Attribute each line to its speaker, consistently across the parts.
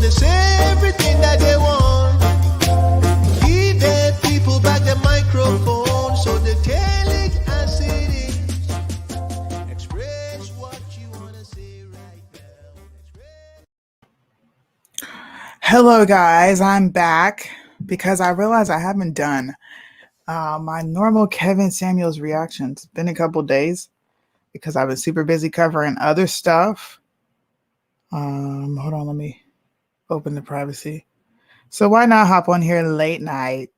Speaker 1: they say everything that they want. Give the people back the microphone so they tell it as it is. Express what you want to say right now.
Speaker 2: Hello, guys. I'm back because I realized I haven't done my normal Kevin Samuels reactions. It's been a couple days because I've been super busy covering other stuff. Hold on, let me open the privacy. So why not hop on here late night,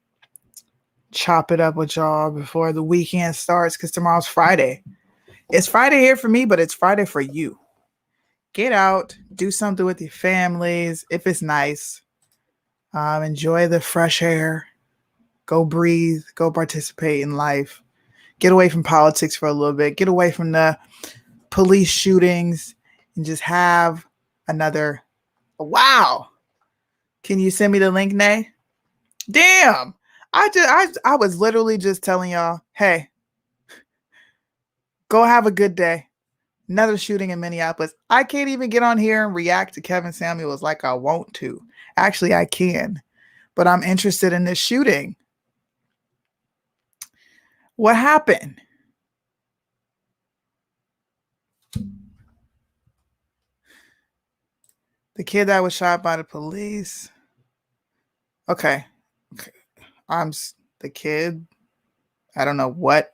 Speaker 2: chop it up with y'all before the weekend starts, because tomorrow's Friday. It's Friday here for me, but it's Friday for you. Get out, do something with your families if it's nice. Enjoy the fresh air. Go breathe. Go participate in life. Get away from politics for a little bit. Get away from the police shootings and just have another. Wow. Can you send me the link, Nay? Damn. I was literally just telling y'all, hey, go have a good day. Another shooting in Minneapolis. I can't even get on here and react to Kevin Samuels like I want to. Actually, I can. But I'm interested in this shooting. What happened? The kid that was shot by the police. Okay. I'm the kid. I don't know what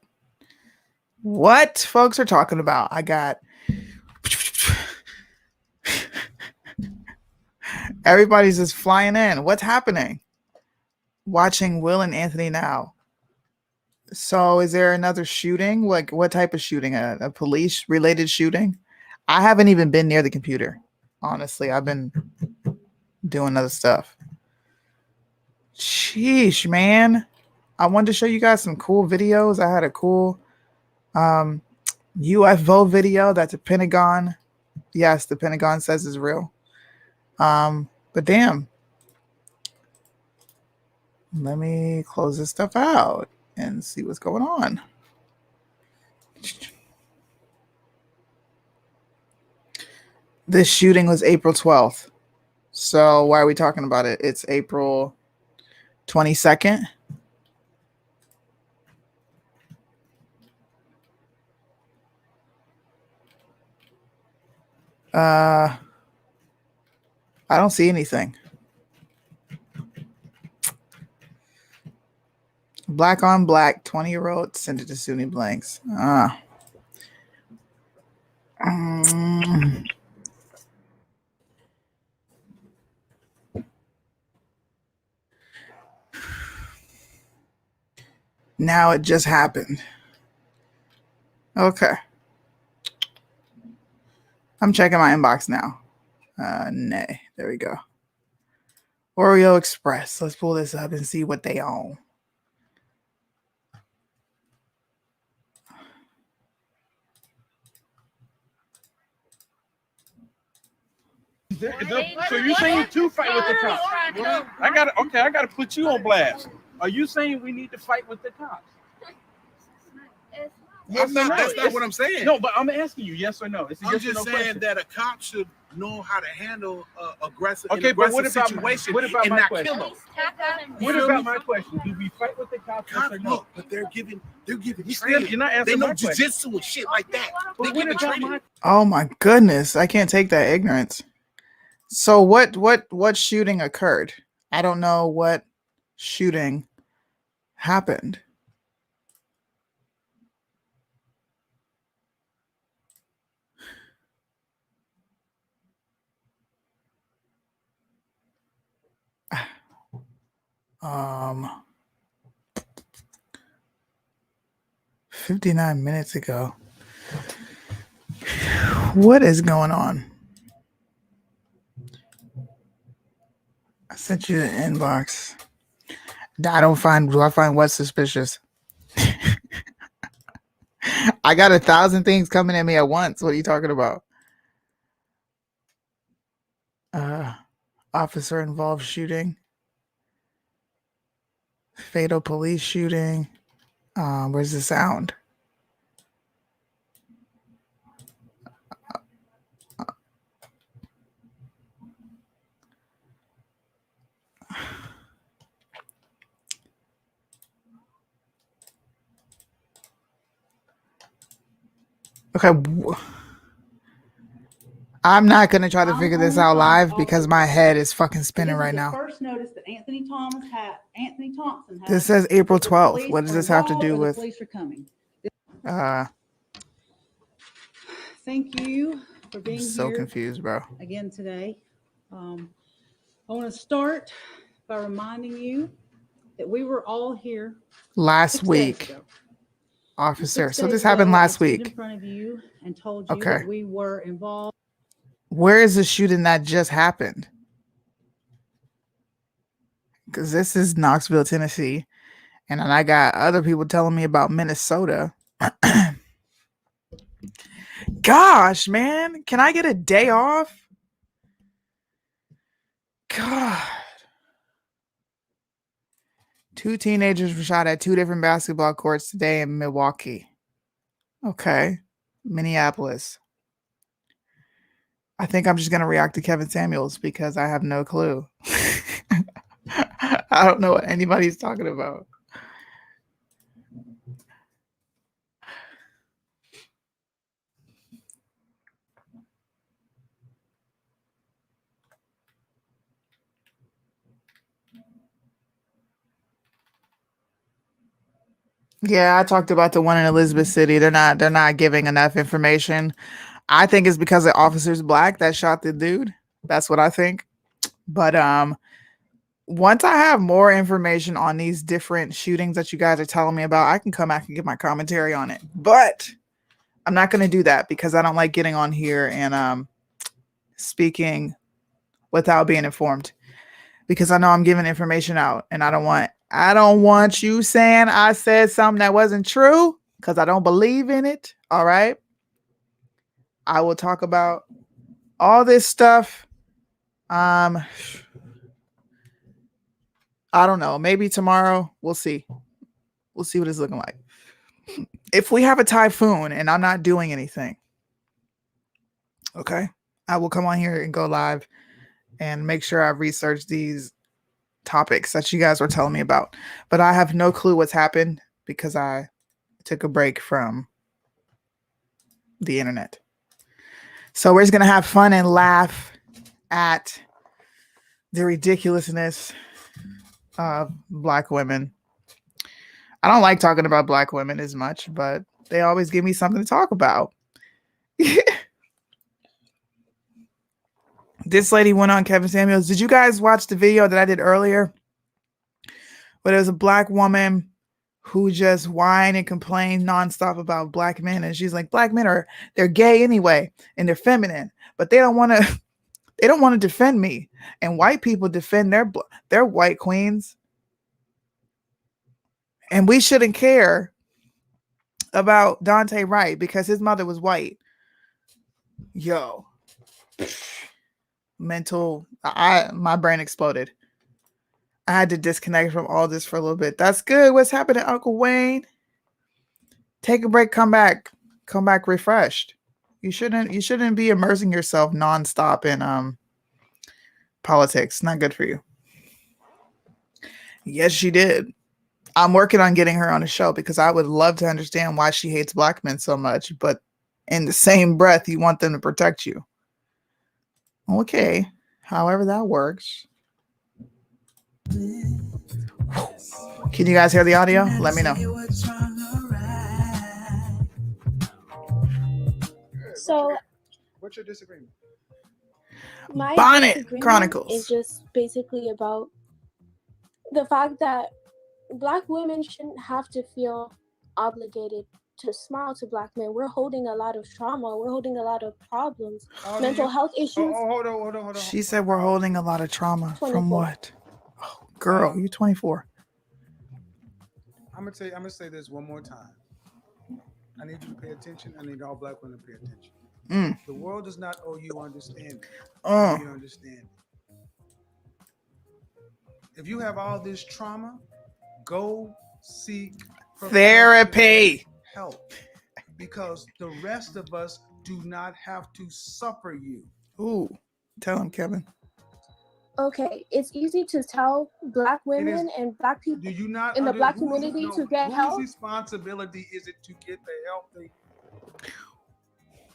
Speaker 2: folks are talking about. I got everybody's just flying in. What's happening? Watching Will and Anthony now. So is there another shooting? Like what type of shooting? A police related shooting? I haven't even been near the computer. Honestly, I've been doing other stuff. Sheesh, man. I wanted to show you guys some cool videos. I had a cool UFO video that the Pentagon, yes, the Pentagon says is real. But damn. Let me close this stuff out and see what's going on. This shooting was April 12th. So why are we talking about it? It's April 22nd. I don't see anything. Black on black, 20-year-old sent it to SUNY Blanks. Now it just happened. Okay. I'm checking my inbox now. Nay. There we go. Oreo Express. Let's pull this up and see what they own.
Speaker 3: So you saying to fight with the cops? I gotta put you on blast. Are you saying we need to fight with the cops?
Speaker 4: That's not what I'm saying.
Speaker 3: No, but I'm asking you, yes or no.
Speaker 4: I'm just saying that a cop should know how to handle aggressive situation and not kill them.
Speaker 3: What about my question? Do we fight with the cops? Yes or no?
Speaker 4: Look, but they're giving training.
Speaker 3: You're not answering.
Speaker 4: They know jiu-jitsu and shit like that. They giving training.
Speaker 2: Oh my goodness, I can't take that ignorance. So what shooting occurred? I don't know what shooting happened. Um, 59 minutes ago. What is going on? I sent you the inbox. Do I find what's suspicious? I got 1,000 things coming at me at once. What are you talking about? Officer involved shooting. Fatal police shooting. Where's the sound? Okay. I'm not going to try to figure this out live because my head is fucking spinning right now.
Speaker 5: First notice that Anthony Thompson had.
Speaker 2: This says April 12th. What does this have to do with?
Speaker 5: Police are coming. Thank you for being here.
Speaker 2: So confused, bro.
Speaker 5: Again today. I want to start by reminding you that we were all here
Speaker 2: last week. Officer. So this happened last week.
Speaker 5: In front of you and told you that we were involved.
Speaker 2: Where is the shooting that just happened? Because this is Knoxville, Tennessee. And then I got other people telling me about Minnesota. Gosh, man. Can I get a day off? God. 2 teenagers were shot at 2 different basketball courts today in Milwaukee. Okay. Minneapolis. I think I'm just going to react to Kevin Samuels because I have no clue. I don't know what anybody's talking about. Yeah, I talked about the one in Elizabeth City. They're not giving enough information. I think it's because the officer's black that shot the dude. That's what I think. But once I have more information on these different shootings that you guys are telling me about, I can come back and give my commentary on it. But I'm not going to do that because I don't like getting on here and speaking without being informed. Because I know I'm giving information out and I don't want you saying I said something that wasn't true because I don't believe in it. All right. I will talk about all this stuff. I don't know. Maybe tomorrow. We'll see. We'll see what it's looking like. If we have a typhoon and I'm not doing anything, okay, I will come on here and go live and make sure I research these topics that you guys were telling me about. But I have no clue what's happened because I took a break from the internet. So we're just going to have fun and laugh at the ridiculousness of Black women. I don't like talking about Black women as much, but they always give me something to talk about. This lady went on Kevin Samuels. Did you guys watch the video that I did earlier? Where there was a Black woman who just whined and complained nonstop about Black men. And she's like, Black men they're gay anyway, and they're feminine, but they don't want to defend me. And white people defend their white queens. And we shouldn't care about Dante Wright because his mother was white. Yo. My brain exploded. I had to disconnect from all this for a little bit. That's good. What's happening, Uncle Wayne? Take a break, come back refreshed. You shouldn't be immersing yourself nonstop in politics. Not good for you. Yes, she did. I'm working on getting her on the show because I would love to understand why she hates Black men so much, but in the same breath, you want them to protect you. Okay, however that works. Can you guys hear the audio? Let me know.
Speaker 6: So,
Speaker 2: what's your disagreement?
Speaker 6: My
Speaker 2: Bonnet
Speaker 6: disagreement
Speaker 2: Chronicles
Speaker 6: is just basically about the fact that Black women shouldn't have to feel obligated to smile to Black men. We're holding a lot of trauma. We're holding a lot of problems, mental health issues.
Speaker 4: Hold on.
Speaker 2: She said we're holding a lot of trauma.
Speaker 6: 24.
Speaker 2: From what? Oh, girl, you're 24.
Speaker 4: I'm gonna say this one more time. I need you to pay attention. I need all Black women to pay attention. The world does not owe you understanding. You understand. If you have all this trauma, go seek
Speaker 2: therapy
Speaker 4: help, because the rest of us do not have to suffer you.
Speaker 2: Ooh, tell him, Kevin.
Speaker 6: Okay, it's easy to tell black women and black people
Speaker 4: Do you not
Speaker 6: in the black community to get help.
Speaker 4: Whose responsibility is it to get the help they?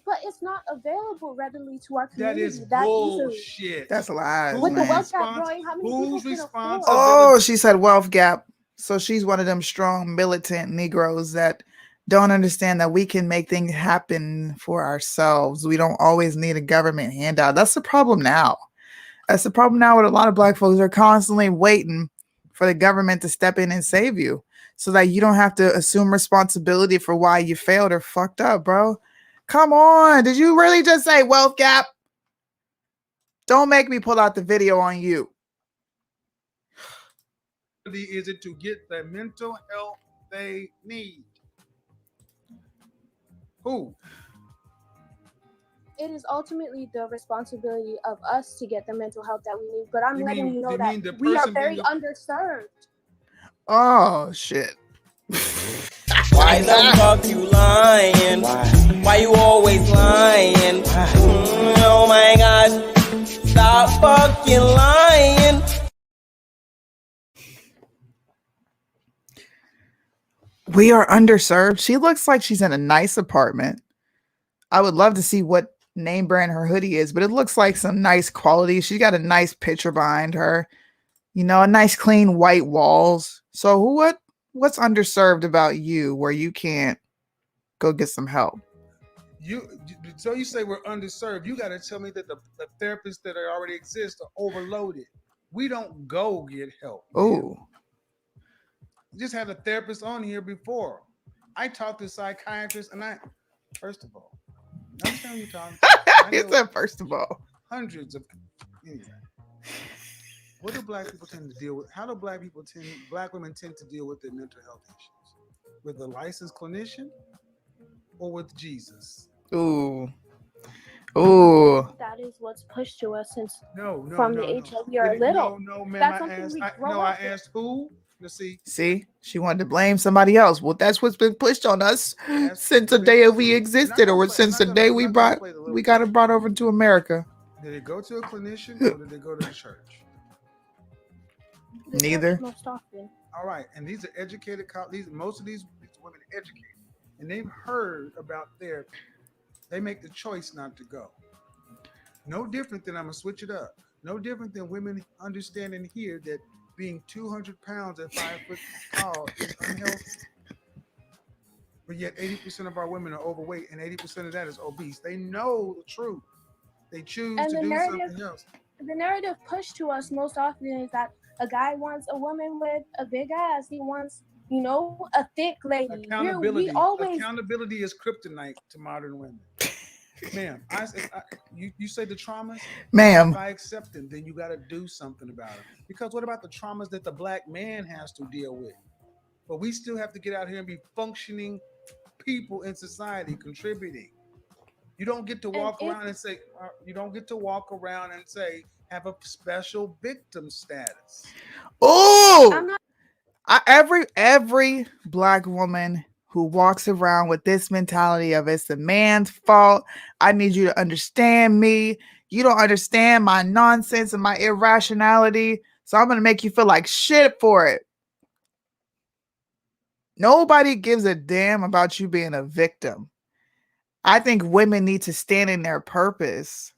Speaker 6: But it's not available readily to our
Speaker 4: That
Speaker 6: community
Speaker 4: is
Speaker 6: that easily.
Speaker 4: bullshit.
Speaker 2: That's lies,
Speaker 6: With the
Speaker 2: man.
Speaker 6: wealth gap growing, how many
Speaker 4: Whose
Speaker 6: people can afford?
Speaker 4: responsibility?
Speaker 2: Oh, she said wealth gap. So she's one of them strong militant Negroes that don't understand that we can make things happen for ourselves. We don't always need a government handout. That's the problem now. That's the problem now with a lot of black folks. They're constantly waiting for the government to step in and save you so that you don't have to assume responsibility for why you failed or fucked up, bro. Come on. Did you really just say wealth gap? Don't make me pull out the video on you.
Speaker 4: Is it to get the mental health they need? Who?
Speaker 6: It is ultimately the responsibility of us to get the mental health that we need. But I'm letting you know that we are very underserved.
Speaker 2: Oh, shit.
Speaker 7: Why the fuck you lying? Why you always lying? Oh my God. Stop fucking lying.
Speaker 2: We are underserved. She looks like she's in a nice apartment. I would love to see what name brand her hoodie is, but it looks like some nice quality. She's got a nice picture behind her. You know, a nice clean white walls. So what's underserved about you where you can't go get some help?
Speaker 4: So you say we're underserved. You got to tell me that the therapists that already exist are overloaded. We don't go get help.
Speaker 2: Oh.
Speaker 4: Just had a therapist on here before. I talked to psychiatrists, and first of all, I'm telling you, Tom.
Speaker 2: He said, first of all,
Speaker 4: hundreds of. Anyway, what do black people tend to deal with? How do black women tend to deal with their mental health issues? With a licensed clinician or with Jesus?
Speaker 2: Ooh.
Speaker 6: That is what's pushed to us since
Speaker 4: the
Speaker 6: age that we are little.
Speaker 4: No, ma'am.
Speaker 6: That's
Speaker 4: I asked who. Let's see.
Speaker 2: See, she wanted to blame somebody else. Well, that's what's been pushed on us since the day we existed, or since the day we got it brought over to America.
Speaker 4: Did it go to a clinician or did it go to the church?
Speaker 2: Neither.
Speaker 6: Most often.
Speaker 4: All right, and these are educated. Most of these women are educated, and they've heard about therapy. They make the choice not to go. No different than, I'm gonna switch it up. No different than women understand and hear that being 200 pounds at 5 foot tall is unhealthy. But yet 80% of our women are overweight and 80% of that is obese. They know the truth. They choose to do something else.
Speaker 6: The narrative pushed to us most often is that a guy wants a woman with a big ass. He wants, a thick lady.
Speaker 4: Accountability is kryptonite to modern women. Ma'am, you say the traumas?
Speaker 2: Ma'am.
Speaker 4: If I accept them, then you got to do something about it. Because what about the traumas that the black man has to deal with? But we still have to get out here and be functioning people in society, contributing. You don't get to walk around and say, have a special victim status.
Speaker 2: Oh, every black woman who walks around with this mentality of it's the man's fault. I need you to understand me. You don't understand my nonsense and my irrationality. So I'm going to make you feel like shit for it. Nobody gives a damn about you being a victim. I think women need to stand in their purpose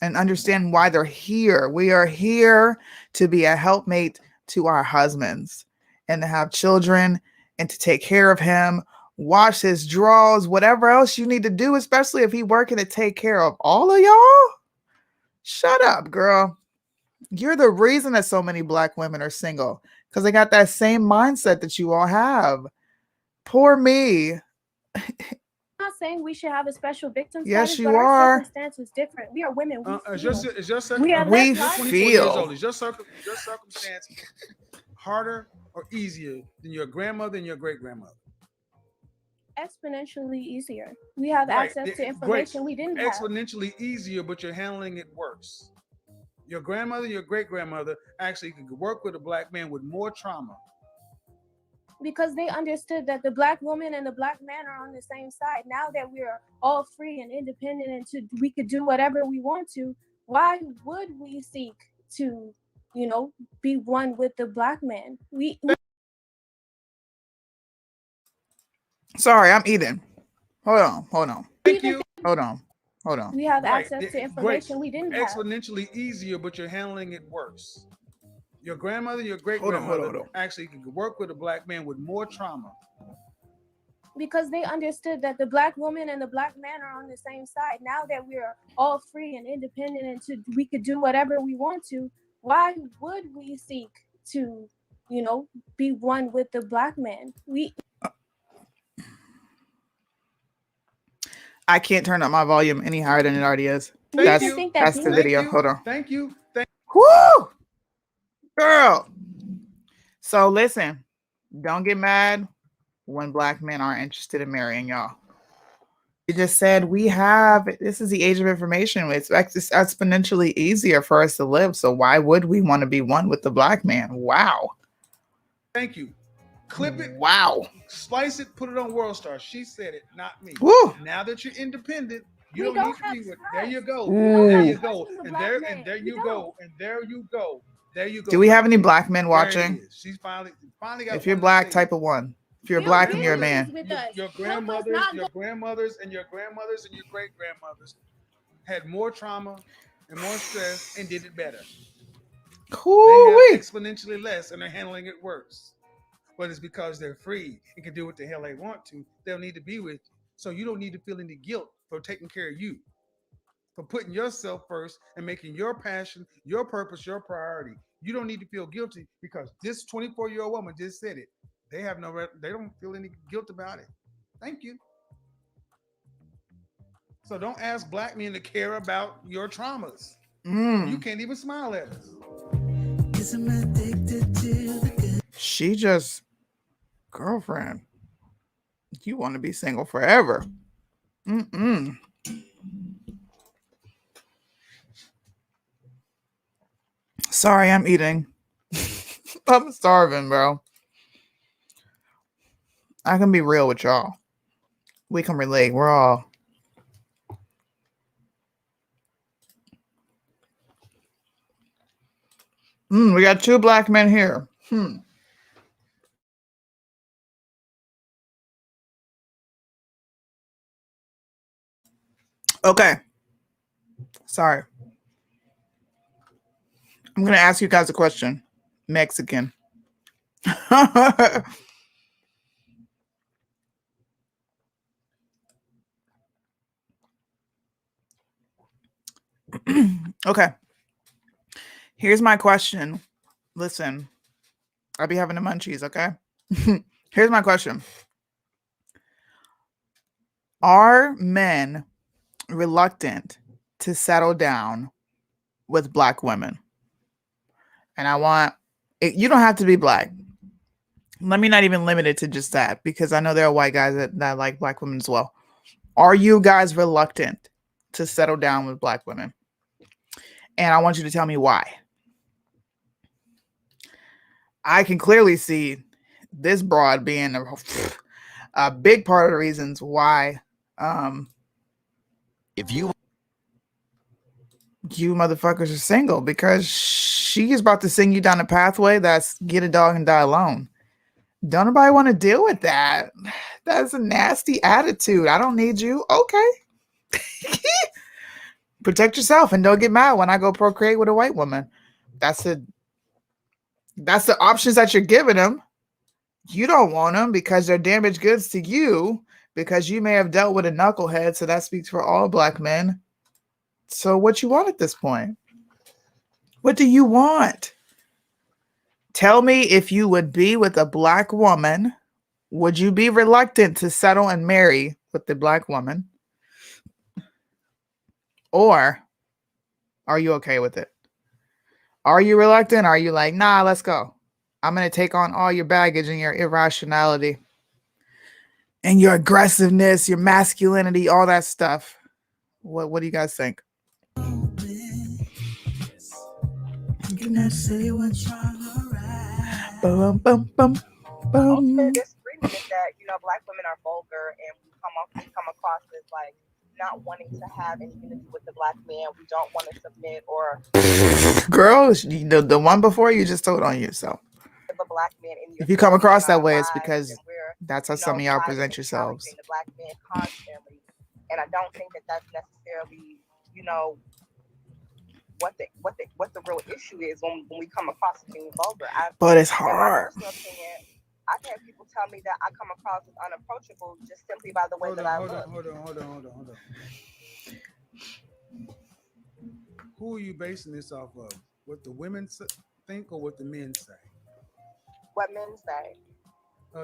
Speaker 2: and understand why they're here. We are here to be a helpmate to our husbands and to have children and to take care of him, wash his drawers, whatever else you need to do, especially if he's working to take care of all of y'all. Shut up, girl. You're the reason that so many black women are single, because they got that same mindset that you all have. Poor me.
Speaker 6: I'm not saying we should have a special victim
Speaker 2: yes,
Speaker 6: status,
Speaker 2: you
Speaker 6: but
Speaker 2: are.
Speaker 6: our circumstance is different. We are women.
Speaker 2: We feel.
Speaker 4: Is your circumstance harder or easier than your grandmother and your great-grandmother?
Speaker 6: Exponentially easier. We have access to information we didn't have.
Speaker 4: Exponentially easier, but you're handling it worse. Your grandmother, your great-grandmother actually could work with a black man with more trauma.
Speaker 6: Because they understood that the black woman and the black man are on the same side. Now that we are all free and independent and we could do whatever we want to, why would we seek to, you know, be one with the black man.
Speaker 2: Sorry, I'm eating. Hold on.
Speaker 4: Thank you.
Speaker 2: Hold on.
Speaker 6: We have
Speaker 4: Right.
Speaker 6: access to information we didn't have.
Speaker 4: Exponentially easier, but you're handling it worse. Your grandmother, your great
Speaker 2: Hold on.
Speaker 4: grandmother actually could work with a black man with more trauma.
Speaker 6: Because they understood that the black woman and the black man are on the same side. Now that we're all free and independent and we could do whatever we want to, why would we seek to, you know, be one with the black man?
Speaker 2: I can't turn up my volume any higher than it already is.
Speaker 4: That's
Speaker 2: the video. Hold on.
Speaker 4: Thank you.
Speaker 2: Woo! Girl. So listen, don't get mad when black men aren't interested in marrying y'all. You just said this is the age of information. It's exponentially easier for us to live. So why would we want to be one with the black man? Wow.
Speaker 4: Thank you. Clip it.
Speaker 2: Wow.
Speaker 4: Slice it. Put it on World Star. She said it, not me.
Speaker 2: Woo.
Speaker 4: Now that you're independent, you don't need to be with. There you go.
Speaker 2: Ooh.
Speaker 4: There you go. And there you go. And there you go. There you go.
Speaker 2: Do we have any black men watching?
Speaker 4: She's finally got.
Speaker 2: If you're black, type of one. If you're black and you're a man.
Speaker 4: Your grandmothers and your grandmothers and your great grandmothers had more trauma and more stress and did it better.
Speaker 2: Cool.
Speaker 4: They have exponentially less and they're handling it worse. But it's because they're free and can do what the hell they want to. They'll need to be with you. So you don't need to feel any guilt for taking care of you, for putting yourself first and making your passion, your purpose, your priority. You don't need to feel guilty because this 24-year-old woman just said it. They don't feel any guilt about it. Thank you. So don't ask black men to care about your traumas. You can't even smile at us.
Speaker 2: She just, girlfriend, you want to be single forever. Sorry, I'm eating. I'm starving, bro. I can be real with y'all. We can relate. We're all. We got 2 black men here. Okay. Sorry. I'm going to ask you guys a question. Mexican. Okay. Here's my question. Listen, I'll be having the munchies, okay? Here's my question. Are men reluctant to settle down with black women? And I want, you don't have to be black. Let me not even limit it to just that, because I know there are white guys that like black women as well. Are you guys reluctant to settle down with black women? And I want you to tell me why. I can clearly see this broad being a big part of the reasons why if you motherfuckers are single, because she is about to sing you down a pathway that's get a dog and die alone. Don't nobody want to deal with that. That's a nasty attitude. I don't need you. Okay. Protect yourself and don't get mad when I go procreate with a white woman. That's the options that you're giving them. You don't want them because they're damaged goods to you, because you may have dealt with a knucklehead. So that speaks for all black men. So what you want at this point? What do you want? Tell me, if you would be with a black woman, would you be reluctant to settle and marry with the black woman? Or are you okay with it? Are you reluctant? Are you like, nah, let's go. I'm going to take on all your baggage and your irrationality and your aggressiveness, your masculinity, all that stuff. What do you guys think? Can I say what's wrong or right? Bum, bum, bum, bum.
Speaker 8: Also, disagreement is that, black women are vulgar and we come across as like not wanting to have anything to do with the black man. We don't want to submit or
Speaker 2: Girls, the one before you just told on you. So
Speaker 8: give a black man any
Speaker 2: if you come
Speaker 8: authority
Speaker 2: across
Speaker 8: in
Speaker 2: that
Speaker 8: our
Speaker 2: way, it's
Speaker 8: lives,
Speaker 2: because
Speaker 8: and we're,
Speaker 2: that's how
Speaker 8: you
Speaker 2: some
Speaker 8: know,
Speaker 2: of y'all
Speaker 8: fighting
Speaker 2: present
Speaker 8: and
Speaker 2: yourselves.
Speaker 8: challenging the black man constantly. And I don't think that that's necessarily, you know, what the real issue is when we come across as being vulgar.
Speaker 2: But it's
Speaker 8: In my
Speaker 2: hard.
Speaker 8: personal opinion, I've had people tell me that I come across as unapproachable just simply by the way that I look.
Speaker 4: Hold on. Who are you basing this off of? What the women think or what the men say?
Speaker 8: What men say.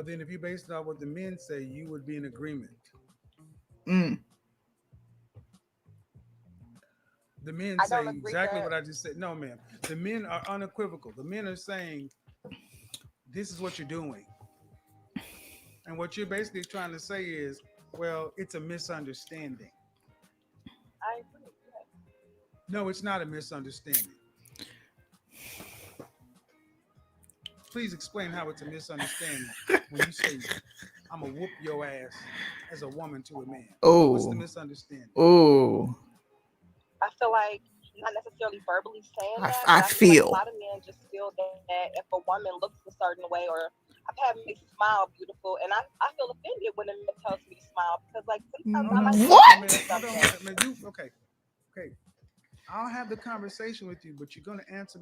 Speaker 4: Then if you base it off what the men say, you would be in agreement. The men say exactly what I just said. No, ma'am. The men are unequivocal. The men are saying, this is what you're doing. And what you're basically trying to say is, well, it's a misunderstanding.
Speaker 8: I agree.
Speaker 4: No, it's not a misunderstanding. Please explain how it's a misunderstanding when you say, I'm going to whoop your ass as a woman to a man.
Speaker 2: Oh.
Speaker 4: What's the misunderstanding?
Speaker 2: Oh.
Speaker 8: I feel like not necessarily verbally saying that.
Speaker 2: I feel.
Speaker 8: Like a lot of men just feel that if a woman looks a certain way, or I've had me smile beautiful, and I feel offended when a man tells me to smile, because like sometimes I like
Speaker 2: what?
Speaker 4: Okay. I'll have the conversation with you, but you're gonna answer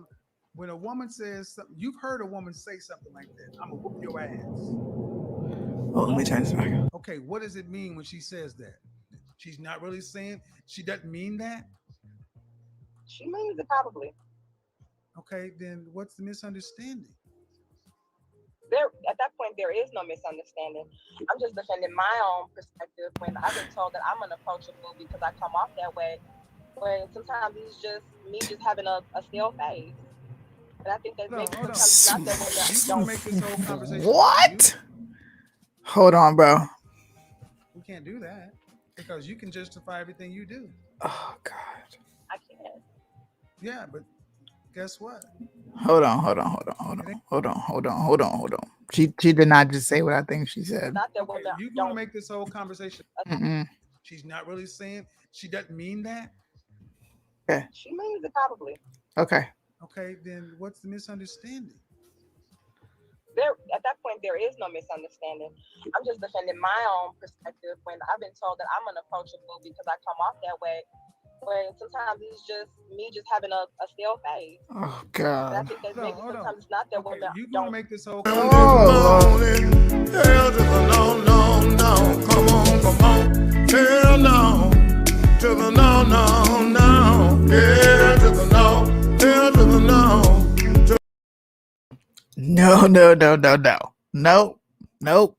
Speaker 4: when a woman says something. You've heard a woman say something like that. I'm gonna whoop your ass.
Speaker 2: Oh, let me turn this back.
Speaker 4: Okay, what does it mean when she says that? She's not really saying, she doesn't mean that?
Speaker 8: She means it probably.
Speaker 4: Okay, then what's the misunderstanding?
Speaker 8: There, at that point, there is no misunderstanding. I'm just defending my own perspective when I've been told that I'm unapproachable because I come off that way. When sometimes it's just me just having a stale face. And I think that maybe sometimes it's not that way that
Speaker 4: you don't make this whole conversation.
Speaker 2: What? Hold on, bro.
Speaker 4: We can't do that because you can justify everything you do.
Speaker 2: Oh God.
Speaker 8: I can't.
Speaker 4: Yeah, but guess what?
Speaker 2: Hold on. She did not just say what I think she said.
Speaker 8: Not that women
Speaker 4: you gonna make this whole conversation. She's not really saying, she doesn't mean that.
Speaker 2: Okay.
Speaker 8: She means it probably.
Speaker 2: Okay.
Speaker 4: Okay, then what's the misunderstanding?
Speaker 8: There, at that point, there is no misunderstanding. I'm just defending my own perspective when I've been told that I'm unapproachable because I come off that way. When sometimes it's just me just having a stale face.
Speaker 2: Oh God.
Speaker 8: And I think that maybe sometimes it's not that women
Speaker 4: you
Speaker 8: don't
Speaker 4: make this whole
Speaker 1: Come on. Hell no. To the no. Yeah, to the no. Hell to the no.
Speaker 2: No. Nope.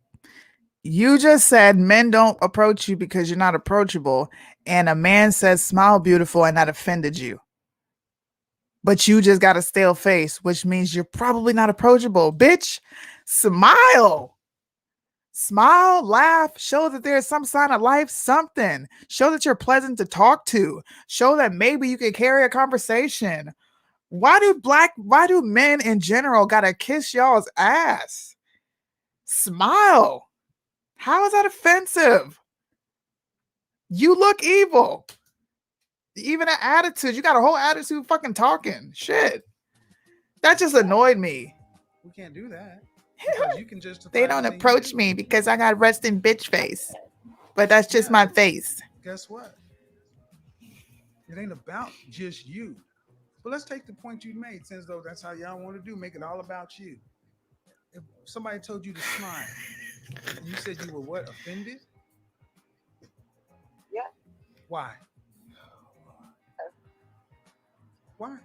Speaker 2: You just said men don't approach you because you're not approachable, and a man says smile beautiful and that offended you. But you just got a stale face, which means you're probably not approachable. Bitch, smile. Smile, laugh, show that there's some sign of life, something. Show that you're pleasant to talk to. Show that maybe you can carry a conversation. Why do men in general gotta kiss y'all's ass? Smile. How is that offensive? You look evil. Even an attitude. You got a whole attitude fucking talking. Shit. That just annoyed me.
Speaker 4: We can't do that. You can just
Speaker 2: they don't approach me because I got resting bitch face. But that's just my face.
Speaker 4: Guess what? It ain't about just you. But let's take the point you made, since though that's how y'all want to do, make it all about you. If somebody told you to smile, and you said you were what, offended?
Speaker 8: Yeah.
Speaker 4: Why? Why?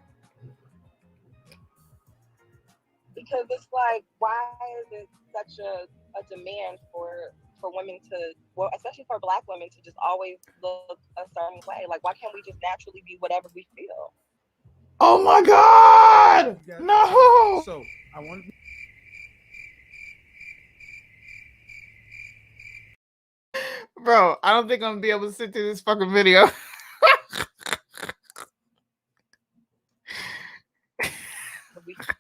Speaker 8: Because it's like, why is it such a demand for women to, well, especially for Black women to just always look a certain way? Like, why can't we just naturally be whatever we feel?
Speaker 2: Oh my God! No!
Speaker 4: So I want
Speaker 2: Bro, I don't think I'm gonna be able to sit through this fucking video.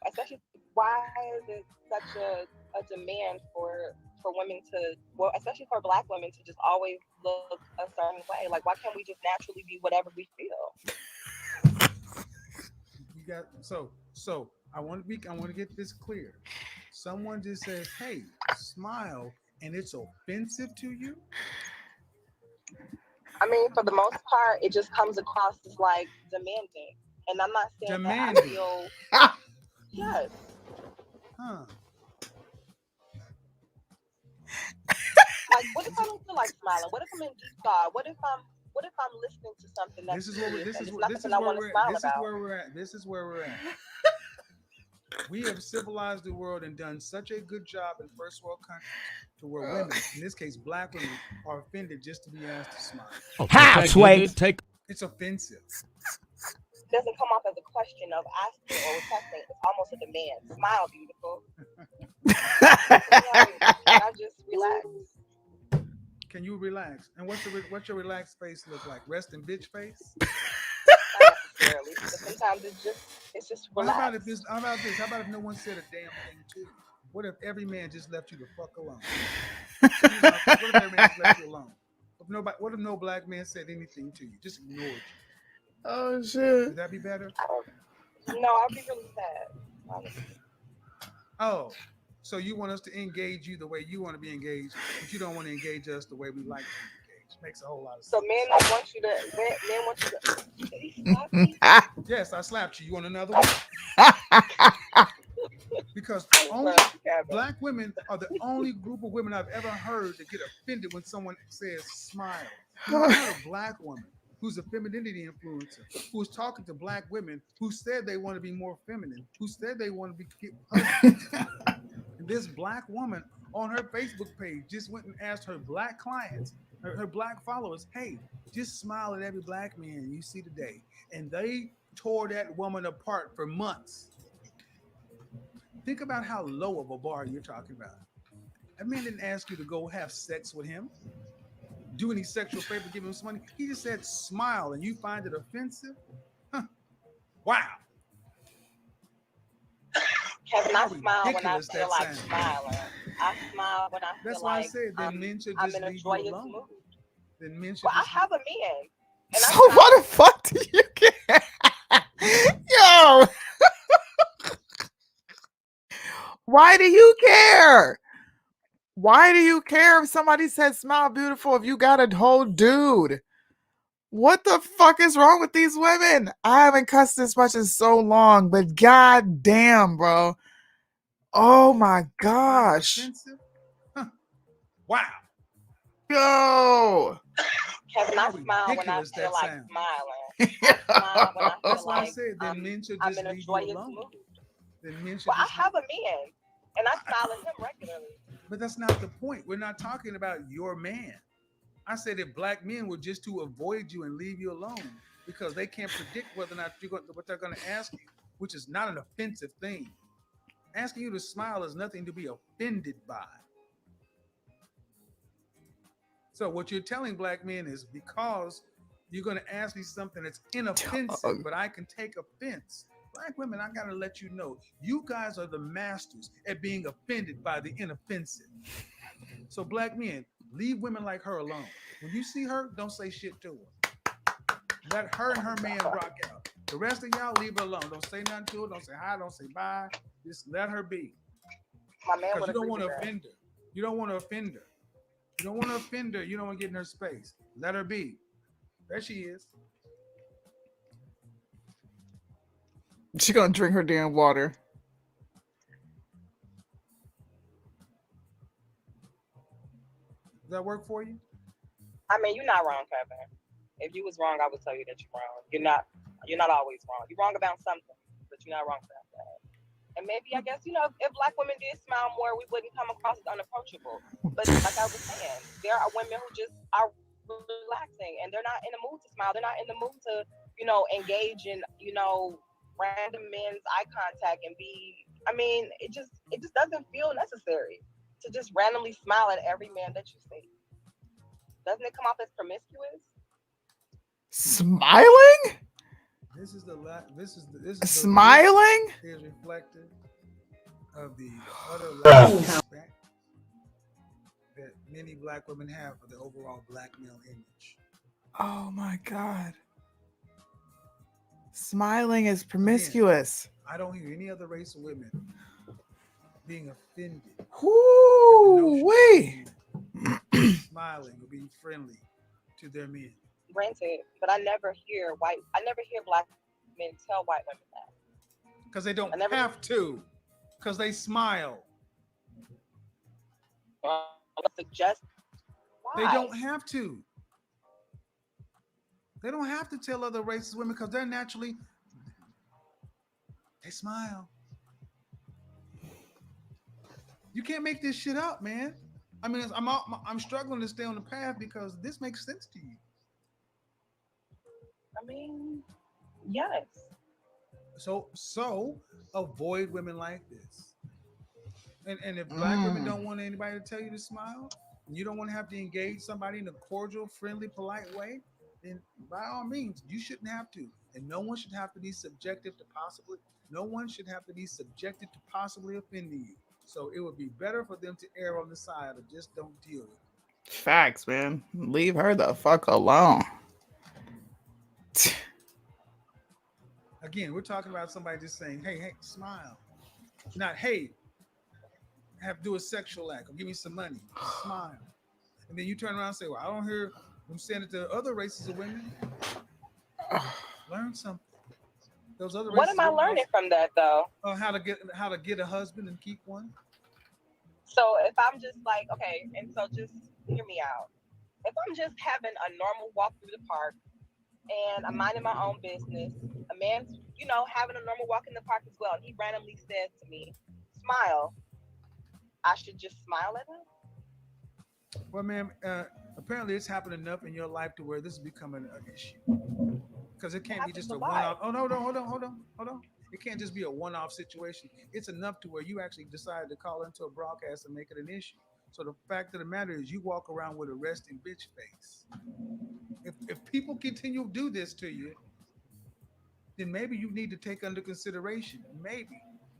Speaker 8: Especially, why is it such a demand for for women to, well, especially for Black women to just always look a certain way? Like, why can't we just naturally be whatever we feel?
Speaker 4: You got so I want to get this clear. Someone just says, "Hey, smile," and it's offensive to you.
Speaker 8: I mean, for the most part, it just comes across as like demanding, and I'm not saying that I feel. Yes.
Speaker 4: Huh.
Speaker 8: Like, what if I don't feel like smiling? What if I'm in deep thought? What if I'm listening to something that's
Speaker 4: This is where we're at. This is where we're at. We have civilized the world and done such a good job in first world countries to where women, in this case Black women, are offended just to be asked to smile.
Speaker 7: How, Sway?
Speaker 4: It's offensive.
Speaker 8: It doesn't come off as a question of asking or requesting. It's almost a demand. Smile, beautiful. I just relax.
Speaker 4: Can you relax? And what's your relaxed face look like? Resting bitch face?
Speaker 8: Not necessarily. But sometimes it's just relax.
Speaker 4: How about this? How about if no one said a damn thing to you? What if every man just left you the fuck alone? What if every man just left you alone? What if no Black man said anything to you? Just ignored you.
Speaker 2: Oh shit.
Speaker 4: Would that be better?
Speaker 8: No, I'd be really sad. Honestly.
Speaker 4: Oh, so you want us to engage you the way you want to be engaged, but you don't want to engage us the way we like to be engaged. Makes a whole lot of sense.
Speaker 8: So men want you to. Did he slap me?
Speaker 4: Yes, I slapped you. You want another one? Because only Black women are the only group of women I've ever heard that get offended when someone says smile. You know, I heard a Black woman who's a femininity influencer, who was talking to Black women who said they want to be more feminine, who said they want to be and this Black woman on her Facebook page just went and asked her Black clients, her Black followers, hey, just smile at every Black man you see today. And they tore that woman apart for months. Think about how low of a bar you're talking about. That man didn't ask you to go have sex with him, do any sexual favor, give him some money. He just said smile, and you find it offensive? Huh. Wow.
Speaker 8: Kevin, I smile when I feel like smiling. I smile when I feel like
Speaker 4: I said then men should
Speaker 8: I'm
Speaker 4: just
Speaker 8: in a
Speaker 4: leave
Speaker 8: joyous
Speaker 4: you alone.
Speaker 8: mood.
Speaker 4: Then men should
Speaker 8: Well, I have a man. And
Speaker 2: so what the fuck do you care? Yo. Why do you care? Why do you care if somebody says smile beautiful if you got a whole dude? What the fuck is wrong with these women? I haven't cussed this much in so long, but god damn, bro. Oh my gosh.
Speaker 4: Huh. Wow.
Speaker 2: Yo.
Speaker 8: Kevin, I smile when I feel like smiling. I smile when I feel
Speaker 4: That's why
Speaker 8: like
Speaker 4: I said then men should
Speaker 8: I'm
Speaker 4: just
Speaker 8: in a
Speaker 4: leave
Speaker 8: joyous
Speaker 4: you alone.
Speaker 8: mood.
Speaker 4: Then men should
Speaker 8: Well, I have a man, and I smile at him regularly.
Speaker 4: But that's not the point. We're not talking about your man. I said if Black men were just to avoid you and leave you alone because they can't predict whether or not what they're going to ask you, which is not an offensive thing. Asking you to smile is nothing to be offended by. So what you're telling Black men is because you're going to ask me something that's inoffensive, but I can take offense. Black women, I got to let you know, you guys are the masters at being offended by the inoffensive. So Black men, leave women like her alone. When you see her, don't say shit to her. Let her and her man rock out. The rest of y'all, leave her alone. Don't say nothing to her. Don't say hi. Don't say bye. Just let her be.
Speaker 8: My man would
Speaker 4: you don't want to
Speaker 8: that.
Speaker 4: offend her. You don't want to offend her. You don't want to offend her. You don't want to get in her space. Let her be. There she is.
Speaker 2: She gonna drink her damn water.
Speaker 4: Does that work for you?
Speaker 8: I mean, you're not wrong, Kevin. If you was wrong, I would tell you that you're wrong. You're not always wrong. You're wrong about something, but you're not wrong about that. And maybe, I guess, if Black women did smile more, we wouldn't come across as unapproachable. But like I was saying, there are women who just are relaxing and they're not in the mood to smile. They're not in the mood to, engage in, random men's eye contact and it just doesn't feel necessary to just randomly smile at every man that you see. Doesn't it come off as promiscuous?
Speaker 2: Smiling?
Speaker 4: This is
Speaker 2: smiling
Speaker 4: is reflective of the utter lack of respect that many black women have of the overall black male image.
Speaker 2: Oh my God. Smiling is promiscuous.
Speaker 4: Again, I don't hear any other race of women being offended.
Speaker 2: Whoo, wait.
Speaker 4: Smiling or being friendly to their men.
Speaker 8: Granted, but I never hear black men tell white women that.
Speaker 4: Because they don't have to. Because they smile.
Speaker 8: Suggest why?
Speaker 4: They don't have to. They don't have to tell other races women because they're naturally, they smile. You can't make this shit up, man. I mean, I'm struggling to stay on the path because this makes sense to you.
Speaker 8: I mean, yes.
Speaker 4: So avoid women like this. And if black women don't want anybody to tell you to smile, and you don't want to have to engage somebody in a cordial, friendly, polite way, then by all means, you shouldn't have to. And no one should have to be subjected to possibly offending you. So it would be better for them to err on the side of just don't deal with it.
Speaker 2: Facts, man. Leave her the fuck alone.
Speaker 4: Again, we're talking about somebody just saying, hey, smile. Not, hey, do a sexual act or give me some money. Smile. And then you turn around and say, well, I don't hear them saying it to other races of women. Learn something. Those other
Speaker 8: what am I learning from that though?
Speaker 4: How to get a husband and keep one.
Speaker 8: So if I'm just like, okay, and so just hear me out. If I'm just having a normal walk through the park and I'm minding my own business, a man's, having a normal walk in the park as well, and he randomly says to me, smile, I should just smile at him?
Speaker 4: Well, ma'am, apparently it's happened enough in your life to where this is becoming an issue. Because it can't be just a one-off. Oh, no, hold on. It can't just be a one-off situation. It's enough to where you actually decided to call into a broadcast and make it an issue. So the fact of the matter is you walk around with a resting bitch face. If people continue to do this to you, then maybe you need to take under consideration,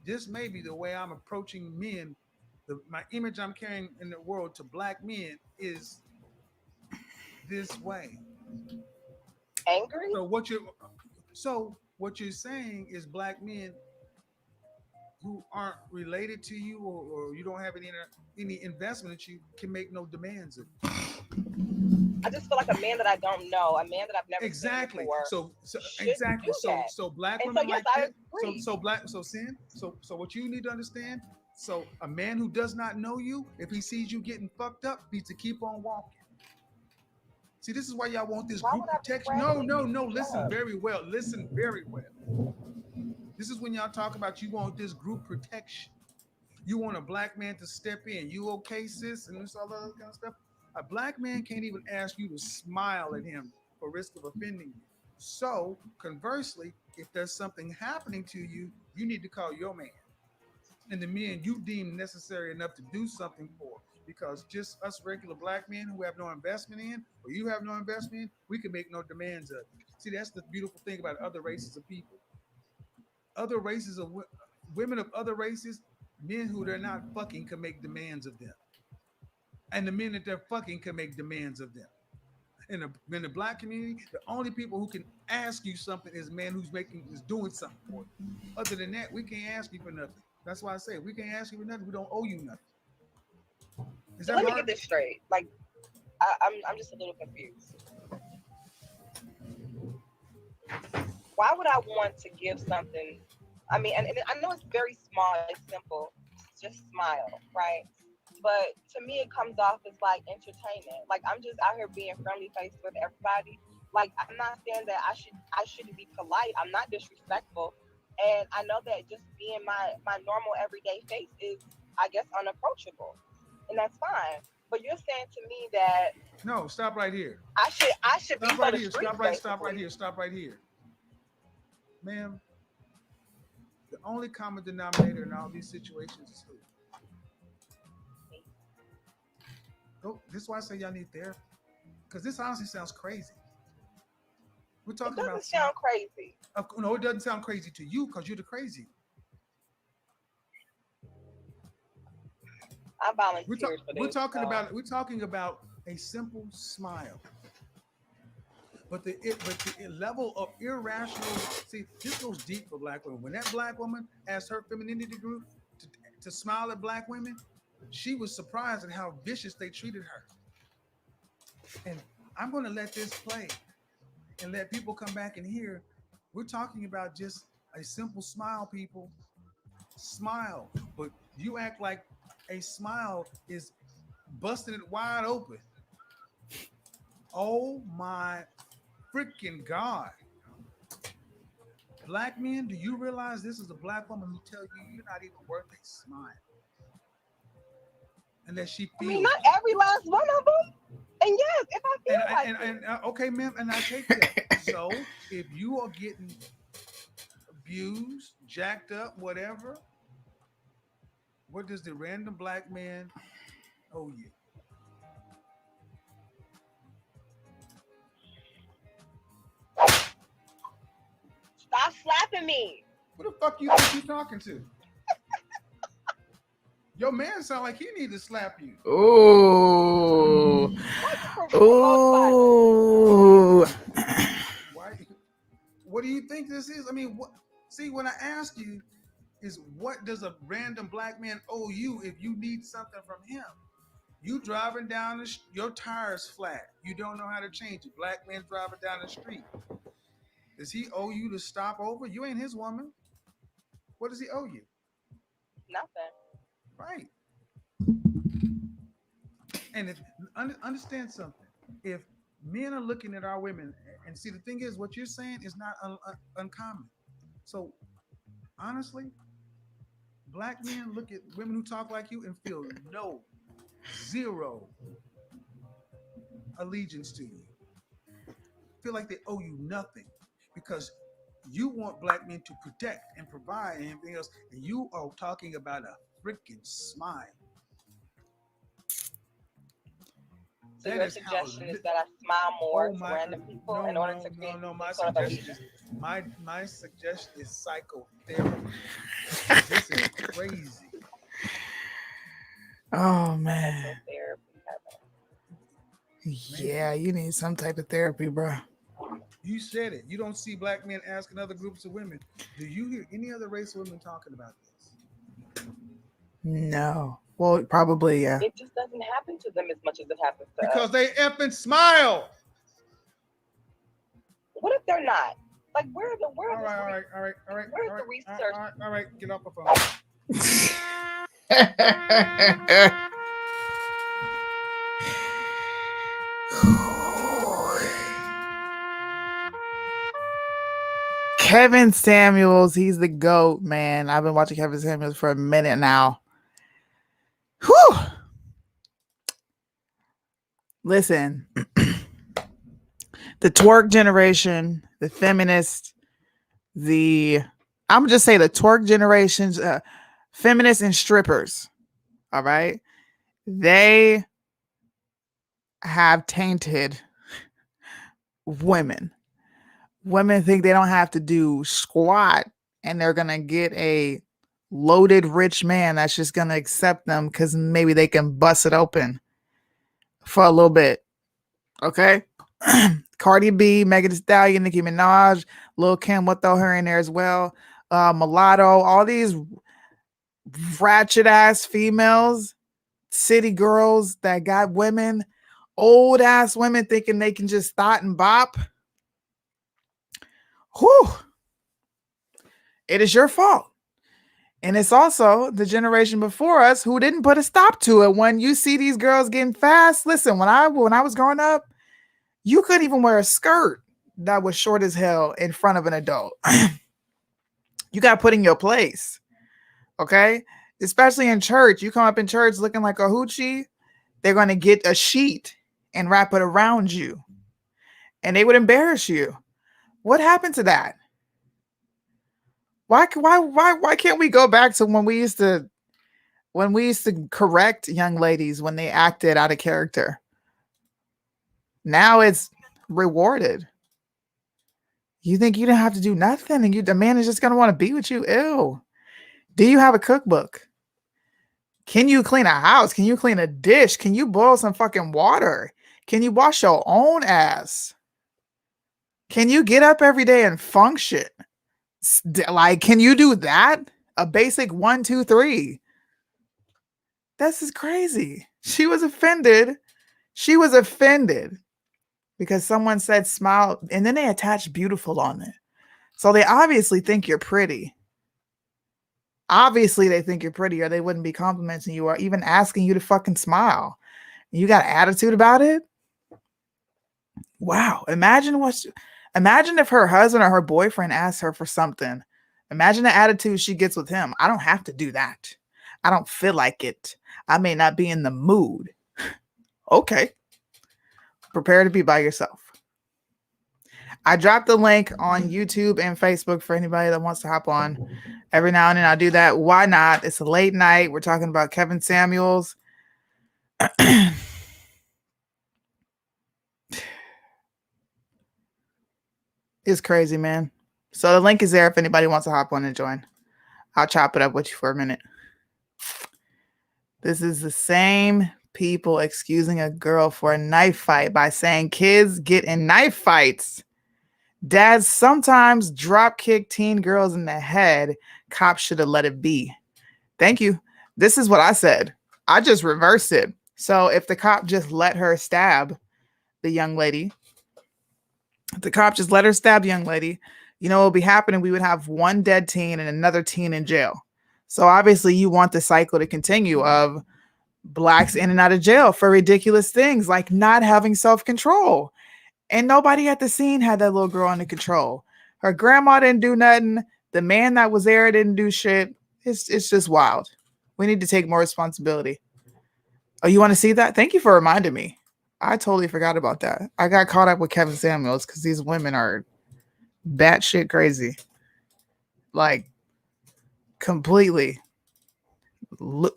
Speaker 4: just maybe the way I'm approaching men, my image I'm carrying in the world to black men is this way.
Speaker 8: Angry?
Speaker 4: So what you're saying is black men who aren't related to you or you don't have any investment in you can make no demands of you.
Speaker 8: I just feel like a man that I don't know, a man that I've never seen before.
Speaker 4: So black women like that. So what you need to understand. So a man who does not know you, if he sees you getting fucked up, needs to keep on walking. See, this is why y'all want this group protection. No. Listen very well. This is when y'all talk about you want this group protection. You want a black man to step in. You okay, sis? And this all that kind of stuff. A black man can't even ask you to smile at him for risk of offending you. So, conversely, if there's something happening to you, you need to call your man. And the men you deem necessary enough to do something for. Because just us regular black men who have no investment in, or you have no investment in, we can make no demands of it. See, that's the beautiful thing about other races of people. Other races of women of other races, men who they're not fucking can make demands of them. And the men that they're fucking can make demands of them. In the black community, the only people who can ask you something is a man who's doing something for you. Other than that, we can't ask you for nothing. That's why I say we can't ask you for nothing. We don't owe you nothing.
Speaker 8: So let me get this straight. Like, I'm just a little confused. Why would I want to give something? I mean, and I know it's very small, it's simple. It's just smile, right? But to me, it comes off as like entertainment. Like I'm just out here being friendly faced with everybody. Like I'm not saying that I shouldn't be polite. I'm not disrespectful, and I know that just being my normal everyday face is, I guess, unapproachable. And that's fine. But you're saying to me that
Speaker 4: no, stop right here.
Speaker 8: I should
Speaker 4: stop
Speaker 8: be
Speaker 4: right here. Stop right here. Ma'am, the only common denominator in all these situations is who? Oh, this is why I say y'all need therapy. Because this honestly sounds crazy. We're talking about.
Speaker 8: It doesn't sound crazy.
Speaker 4: No, it doesn't sound crazy to you because you're the crazy.
Speaker 8: I volunteered for this.
Speaker 4: We're talking about a simple smile. But the level of irrational, see, this goes deep for black women. When that black woman asked her femininity group to smile at black women, she was surprised at how vicious they treated her. And I'm going to let this play and let people come back and hear. We're talking about just a simple smile, people. Smile. But you act like a smile is busting it wide open. Oh my freaking God. Black men, do you realize this is a black woman who tells you you're not even worth a smile? Unless she feels.
Speaker 8: I mean, not every last one of them. And yes, if I feel
Speaker 4: okay, ma'am, and I take that. So if you are getting abused, jacked up, whatever, what does the random black man owe you?
Speaker 8: Stop slapping me.
Speaker 4: Who the fuck you think you talking to? Your man sound like he need to slap you.
Speaker 2: Ooh. Ooh.
Speaker 4: Why? What do you think this is? I mean, what? See, when I ask you, is what does a random black man owe you if you need something from him? You driving down your tires flat. You don't know how to change it. Black man driving down the street. Does he owe you to stop over? You ain't his woman. What does he owe you?
Speaker 8: Nothing.
Speaker 4: Right. And understand something. If men are looking at our women, and see, the thing is, what you're saying is not uncommon. So, honestly, black men look at women who talk like you and feel zero allegiance to you. Feel like they owe you nothing because you want black men to protect and provide and everything else, and you are talking about a freaking smile.
Speaker 8: So your suggestion is that I smile more to random people in order to create
Speaker 4: my suggestion is psychotherapy. This is crazy.
Speaker 2: Oh man. Yeah, you need some type of therapy, bro.
Speaker 4: You said it. You don't see black men asking other groups of women. Do you hear any other race of women talking about this?
Speaker 2: No. Well, probably, yeah.
Speaker 8: It just doesn't happen to them as much as it happens to us.
Speaker 4: Because they effing smile.
Speaker 8: What if they're not? Like, where are the
Speaker 4: All right.
Speaker 8: Where's the research?
Speaker 4: All right, get off the phone.
Speaker 2: Kevin Samuels, he's the GOAT, man. I've been watching Kevin Samuels for a minute now. Whew. Listen, the twerk generation, the feminists, I'm gonna just say the twerk generations, feminists and strippers. All right, they have tainted women. Women think they don't have to do squat and they're gonna get a loaded rich man that's just gonna accept them because maybe they can bust it open for a little bit. Okay. Cardi B, Megan Thee Stallion, Nicki Minaj, Lil Kim, we'll throw her in there as well. Mulatto, all these ratchet ass females, city girls that got women, old ass women thinking they can just thought and bop. Whew. It is your fault. And it's also the generation before us who didn't put a stop to it. When you see these girls getting fast, listen, when I was growing up, you couldn't even wear a skirt that was short as hell in front of an adult. You got put in your place. Okay? Especially in church. You come up in church looking like a hoochie, they're going to get a sheet and wrap it around you. And they would embarrass you. What happened to that? Why can't we go back to when we used to correct young ladies when they acted out of character? Now it's rewarded. You think you don't have to do nothing and the man is just going to want to be with you? Ew. Do you have a cookbook? Can you clean a house? Can you clean a dish? Can you boil some fucking water? Can you wash your own ass? Can you get up every day and function? Like, can you do that? A basic 1, 2, 3. This is crazy. She was offended. She was offended because someone said smile, and then they attached beautiful on it. So they obviously think you're pretty. Obviously, they think you're pretty, or they wouldn't be complimenting you or even asking you to fucking smile. You got an attitude about it? Wow. Imagine if her husband or her boyfriend asked her for something. Imagine the attitude she gets with him. I don't have to do that. I don't feel like it. I may not be in the mood. Okay. Prepare to be by yourself. I dropped the link on YouTube and Facebook for anybody that wants to hop on. Every now and then I'll do that. Why not? It's a late night. We're talking about Kevin Samuels. It's crazy, man. So the link is there if anybody wants to hop on and join. I'll chop it up with you for a minute. This is the same people excusing a girl for a knife fight by saying kids get in knife fights. Dads sometimes drop kick teen girls in the head. Cops should have let it be. Thank you. This is what I said. I just reversed it. So if the cop just let her stab the young lady, you know what would be happening? We would have one dead teen and another teen in jail. So obviously you want the cycle to continue of blacks in and out of jail for ridiculous things like not having self-control. And nobody at the scene had that little girl under control. Her grandma didn't do nothing. The man that was there didn't do shit. It's just wild. We need to take more responsibility. Oh, you want to see that? Thank you for reminding me. I totally forgot about that. I got caught up with Kevin Samuels because these women are batshit crazy. Like, completely.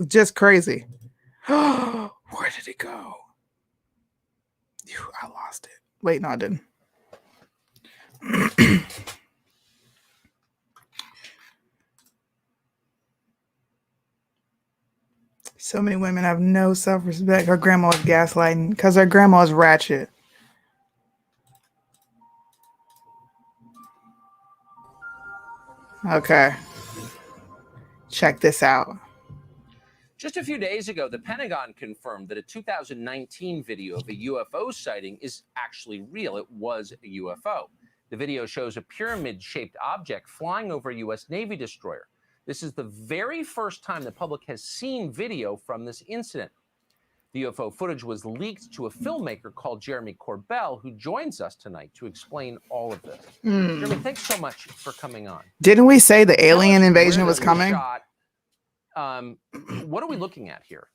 Speaker 2: Just crazy. Where did it go? I lost it. Wait, no, I didn't. So many women have no self-respect. Her grandma was gaslighting because her grandma is ratchet. Okay. Check this out.
Speaker 9: Just a few days ago, the Pentagon confirmed that a 2019 video of a UFO sighting is actually real. It was a UFO. The video shows a pyramid-shaped object flying over a U.S. Navy destroyer. This is the very first time the public has seen video from this incident. The UFO footage was leaked to a filmmaker called Jeremy Corbell, who joins us tonight to explain all of this. Jeremy, thanks so much for coming on.
Speaker 2: Didn't we say the alien invasion was coming?
Speaker 9: What are we looking at here?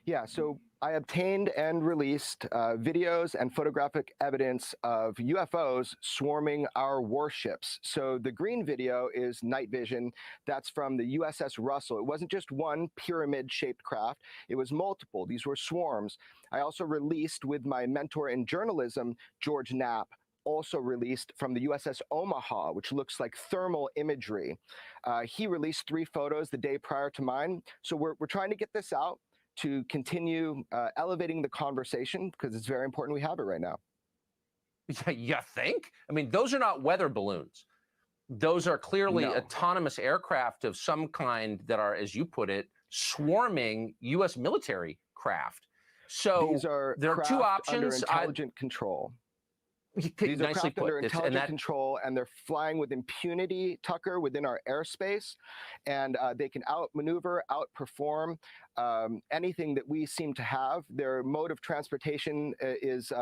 Speaker 10: Yeah, so I obtained and released videos and photographic evidence of UFOs swarming our warships. So the green video is night vision. That's from the USS Russell. It wasn't just one pyramid-shaped craft. It was multiple. These were swarms. I also released with my mentor in journalism, George Knapp, also released from the USS Omaha, which looks like thermal imagery. He released 3 photos the day prior to mine. So we're trying to get this out to continue elevating the conversation because it's very important we have it right now.
Speaker 9: You think? I mean, those are not weather balloons. Those are clearly autonomous aircraft of some kind that are, as you put it, swarming U.S. military craft. So there are 2 options.
Speaker 10: Under intelligent control. These are craft under intelligent control, and they're flying with impunity, Tucker, within our airspace, and they can outmaneuver, outperform anything that we seem to have. Their mode of transportation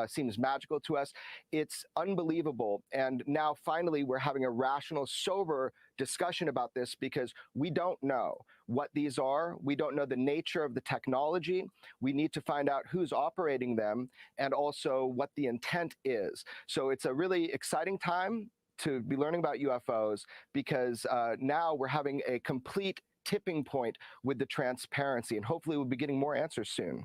Speaker 10: seems magical to us. It's unbelievable, and now finally we're having a rational, sober discussion about this because we don't know what these are. We don't know the nature of the technology. We need to find out who's operating them and also what the intent is. So it's a really exciting time to be learning about UFOs because now we're having a complete tipping point with the transparency, and hopefully we'll be getting more answers soon.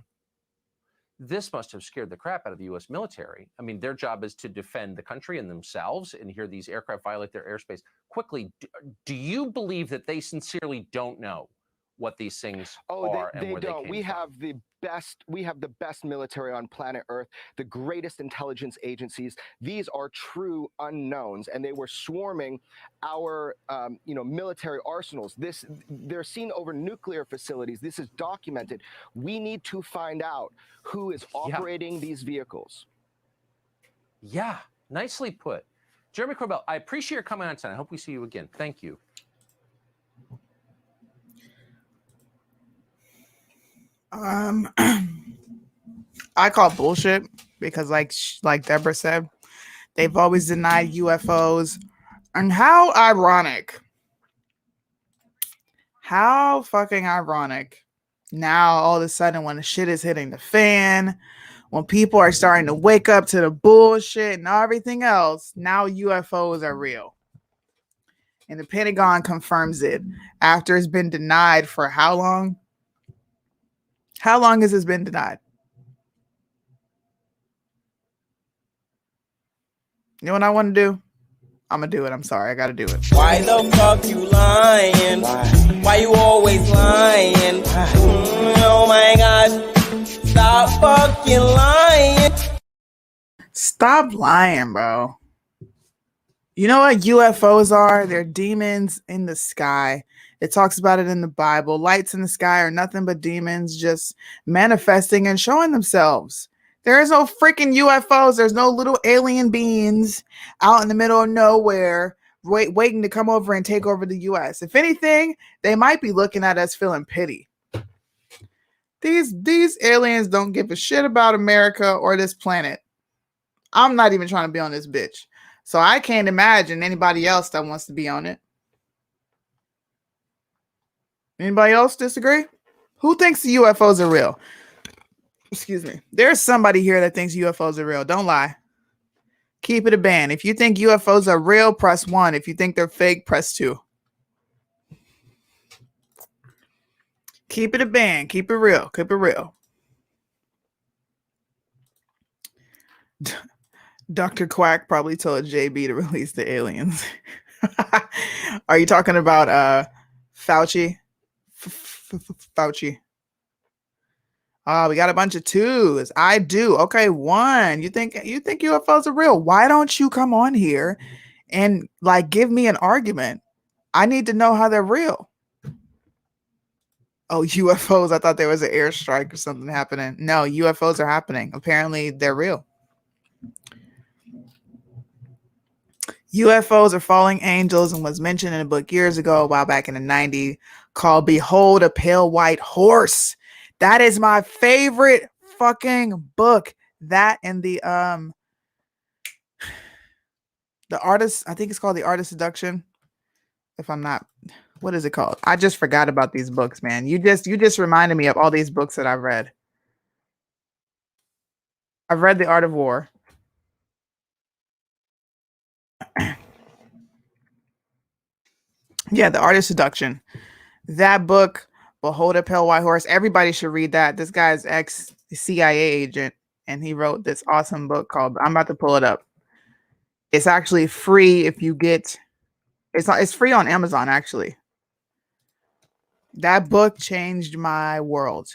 Speaker 9: This must have scared the crap out of the U.S. military. I mean, their job is to defend the country and themselves, and here these aircraft violate their airspace. Quickly, do you believe that they sincerely don't know what these things
Speaker 10: Oh,
Speaker 9: are and
Speaker 10: they
Speaker 9: where they
Speaker 10: don't.
Speaker 9: came
Speaker 10: We
Speaker 9: from.
Speaker 10: have the best. We have the best military on planet Earth. The greatest intelligence agencies. These are true unknowns, and they were swarming our, military arsenals. They're seen over nuclear facilities. This is documented. We need to find out who is operating these vehicles.
Speaker 9: Yeah, nicely put. Jeremy Corbell, I appreciate your coming on tonight. I hope we see you again. Thank you.
Speaker 2: I call bullshit because like Deborah said, they've always denied UFOs. And how ironic. How fucking ironic. Now all of a sudden when the shit is hitting the fan, when people are starting to wake up to the bullshit and everything else, now UFOs are real. And the Pentagon confirms it after it's been denied for how long? How long has this been denied? You know what I want to do? I'm going to do it. I'm sorry. I got to do it.
Speaker 7: Why the fuck you lying? Why you always lying? Oh my God. Stop fucking lying.
Speaker 2: Stop lying, bro. You know what UFOs are? They're demons in the sky. It talks about it in the Bible. Lights in the sky are nothing but demons just manifesting and showing themselves. There is no freaking UFOs. There's no little alien beings out in the middle of nowhere waiting to come over and take over the US. If anything, they might be looking at us feeling pity. These aliens don't give a shit about America or this planet. I'm not even trying to be on this bitch. So I can't imagine anybody else that wants to be on it. Anybody else disagree? Who thinks the UFOs are real? Excuse me. There's somebody here that thinks UFOs are real. Don't lie. Keep it a band. If you think UFOs are real, press 1. If you think they're fake, press 2. Keep it a band. Keep it real. Keep it real. Dr. Quack probably told JB to release the aliens. Are you talking about Fauci? Fauci. Oh, we got a bunch of 2s. I do. Okay, 1. You think UFOs are real? Why don't you come on here and like give me an argument? I need to know how they're real. Oh, UFOs. I thought there was an airstrike or something happening. No, UFOs are happening. Apparently, they're real. UFOs are falling angels and was mentioned in a book years ago, a while back in the 90s, called Behold a Pale White Horse. That is my favorite fucking book. That and the artist, I think it's called The Art of Seduction. If I'm not, what is it called? I just forgot about these books, man. You just reminded me of all these books that I've read. I've read The Art of War. Yeah, The Art of Seduction. That book, Behold a Pale White Horse. Everybody should read that. This guy's ex-CIA agent, and he wrote this awesome book called, I'm about to pull it up. It's actually free if you get, it's free on Amazon, actually. That book changed my world.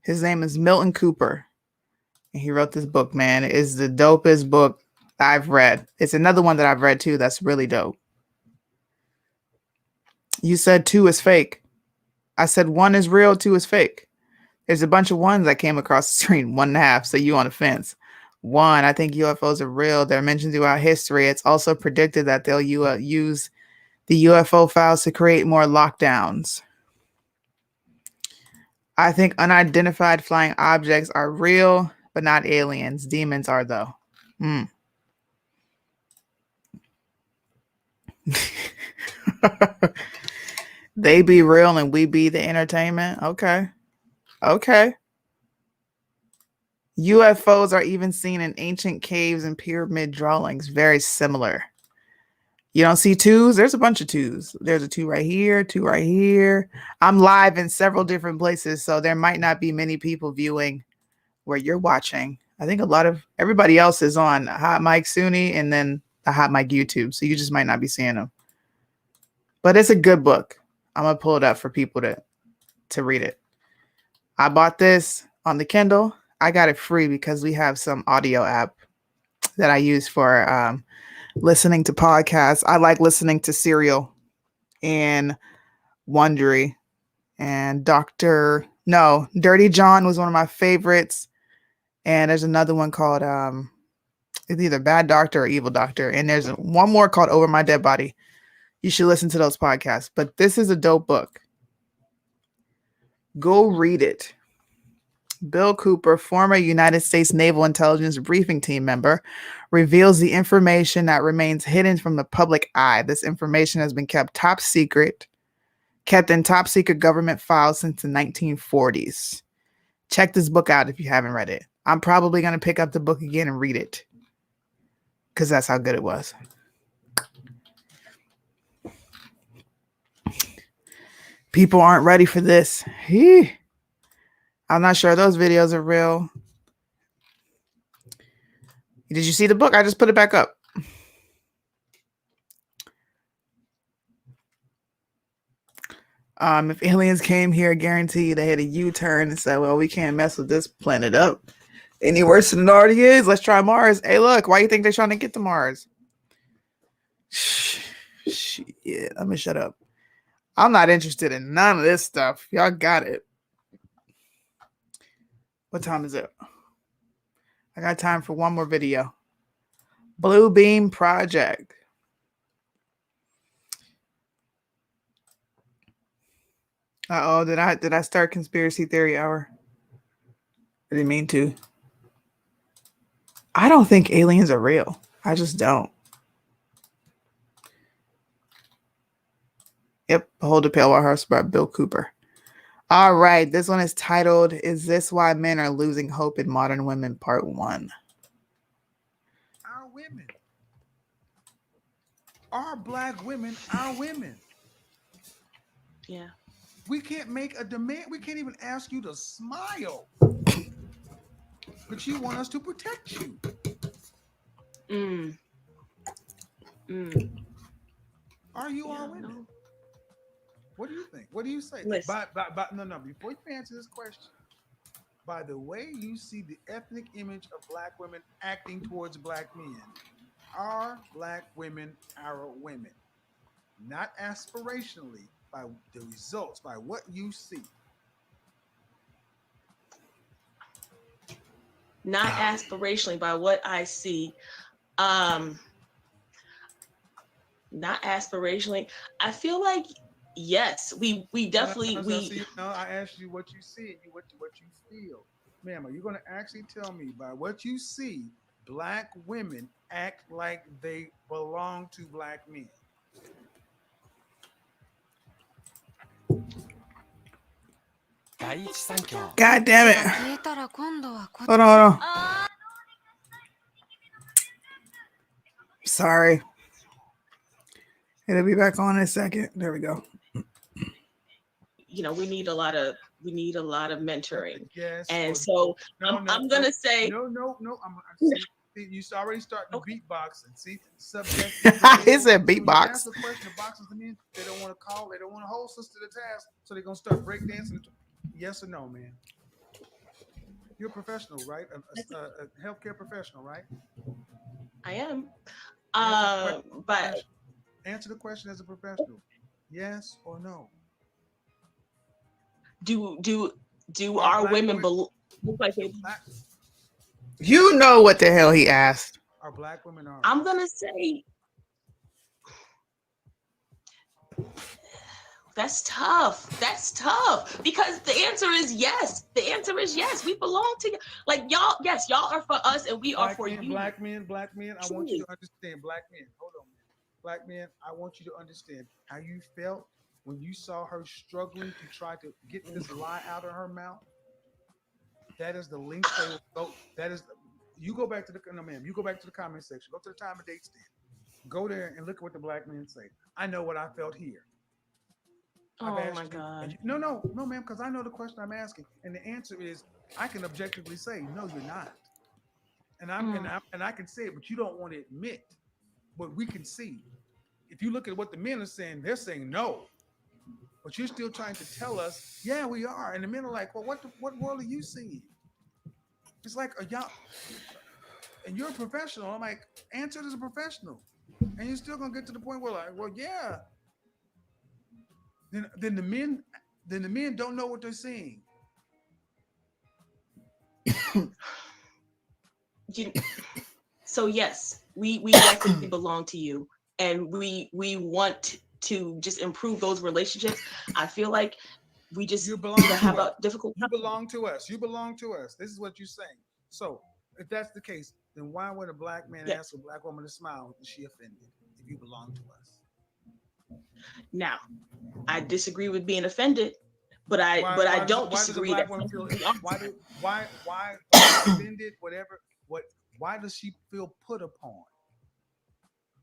Speaker 2: His name is Milton Cooper. And he wrote this book, man. It is the dopest book I've read. It's another one that I've read too that's really dope. You said 2 is fake. I said 1 is real, 2 is fake. There's a bunch of 1s that came across the screen. 1.5, so you on the fence. 1, I think UFOs are real. They're mentioned throughout history. It's also predicted that they'll use the UFO files to create more lockdowns. I think unidentified flying objects are real, but not aliens. Demons are, though. They be real and we be the entertainment. Okay. UFOs are even seen in ancient caves and pyramid drawings. Very similar. You don't see 2s? There's a bunch of 2s. There's a 2 right here, 2 right here. I'm live in several different places, so there might not be many people viewing where you're watching. I think everybody else is on Hot Mike Sunni and then the Hot Mike YouTube, so you just might not be seeing them. But it's a good book. I'm gonna pull it up for people to read it. I bought this on the Kindle. I got it free because we have some audio app that I use for listening to podcasts. I like listening to Serial and Wondery and Dirty John was one of my favorites. And there's another one called it's either Bad Doctor or Evil Doctor. And there's one more called Over My Dead Body. You should listen to those podcasts. But this is a dope book. Go read it. Bill Cooper, former United States Naval Intelligence Briefing Team member, reveals the information that remains hidden from the public eye. This information has been kept in top secret government files since the 1940s. Check this book out if you haven't read it. I'm probably going to pick up the book again and read it because that's how good it was. People aren't ready for this. I'm not sure those videos are real. Did you see the book? I just put it back up. If aliens came here, guarantee they had a U-turn and said, well, we can't mess with this planet up any worse than it already is. Let's try Mars. Hey, look, why you think they're trying to get to Mars? Shit, let me shut up. I'm not interested in none of this stuff. Y'all got it. What time is it? I got time for one more video. Blue Beam Project. Uh-oh, did I start conspiracy theory hour? I didn't mean to. I don't think aliens are real. I just don't. Yep, Behold the Pale White Horse by Bill Cooper. All right, this one is titled, Is This Why Men Are Losing Hope in Modern Women, Part 1.
Speaker 4: Our women. Our black women are women.
Speaker 11: Yeah.
Speaker 4: We can't make a demand. We can't even ask you to smile. But you want us to protect you. Are you all women? No. What do you think? What do you say? No, before you answer this question, by the way you see the ethnic image of black women acting towards black men, are black women our women? Not aspirationally, by the results, by what you see.
Speaker 11: Not aspirationally, by what I see. Not aspirationally. I feel like yes, we definitely
Speaker 4: I asked you what you see and what you feel. Ma'am, are you going to actually tell me by what you see, black women act like they belong to black men?
Speaker 2: God damn it. Hold on. Sorry. It'll be back on in a second. There we go.
Speaker 11: You know, we need a lot of mentoring.
Speaker 4: Yes.
Speaker 11: And so I'm gonna say
Speaker 4: no. You already starting to beatbox and see subject.
Speaker 2: He said beatbox.
Speaker 4: Ask the question of boxes to men. They don't want to call. They don't want to hold sister to the task. So they're gonna start breakdancing. Yes or no, man? You're a professional, right? A healthcare professional, right?
Speaker 11: I am.
Speaker 4: But answer the question as a professional. Yes or no?
Speaker 11: Do our women look like they?
Speaker 2: You know what the hell he asked.
Speaker 4: Are black women are?
Speaker 11: I'm gonna say that's tough. Because the answer is yes. We belong to like y'all. Yes, y'all are for us, and we are for you.
Speaker 4: Black men. I want you to understand. Black men. Hold on, man. Black men. I want you to understand how you felt when you saw her struggling to try to get this lie out of her mouth. That is the link they will go. That is. You go back to the You go back to the comment section. Go to the time and date stand. Go there and look at what the black men say. I know what I felt here.
Speaker 11: Oh my God.
Speaker 4: No, ma'am, because I know the question I'm asking, and the answer is I can objectively say no, you're not. And I can say it, but you don't want to admit what we can see. If you look at what the men are saying, they're saying no. But you're still trying to tell us, yeah, we are. And the men are like, well, what world are you seeing? It's like, y'all, and you're a professional. I'm like, answer it as a professional. And you're still gonna get to the point where like, well, yeah. Then the men don't know what they're seeing.
Speaker 11: So yes, we definitely belong to you, and we want to just improve those relationships. I feel like we just have a difficult time.
Speaker 4: You belong to us. You belong to us. This is what you're saying. So if that's the case, then why would a black man ask a black woman to smile? Is she offended if you belong to us?
Speaker 11: Now, I disagree with being offended, but I don't disagree that
Speaker 4: why offended, whatever, why does she feel put upon?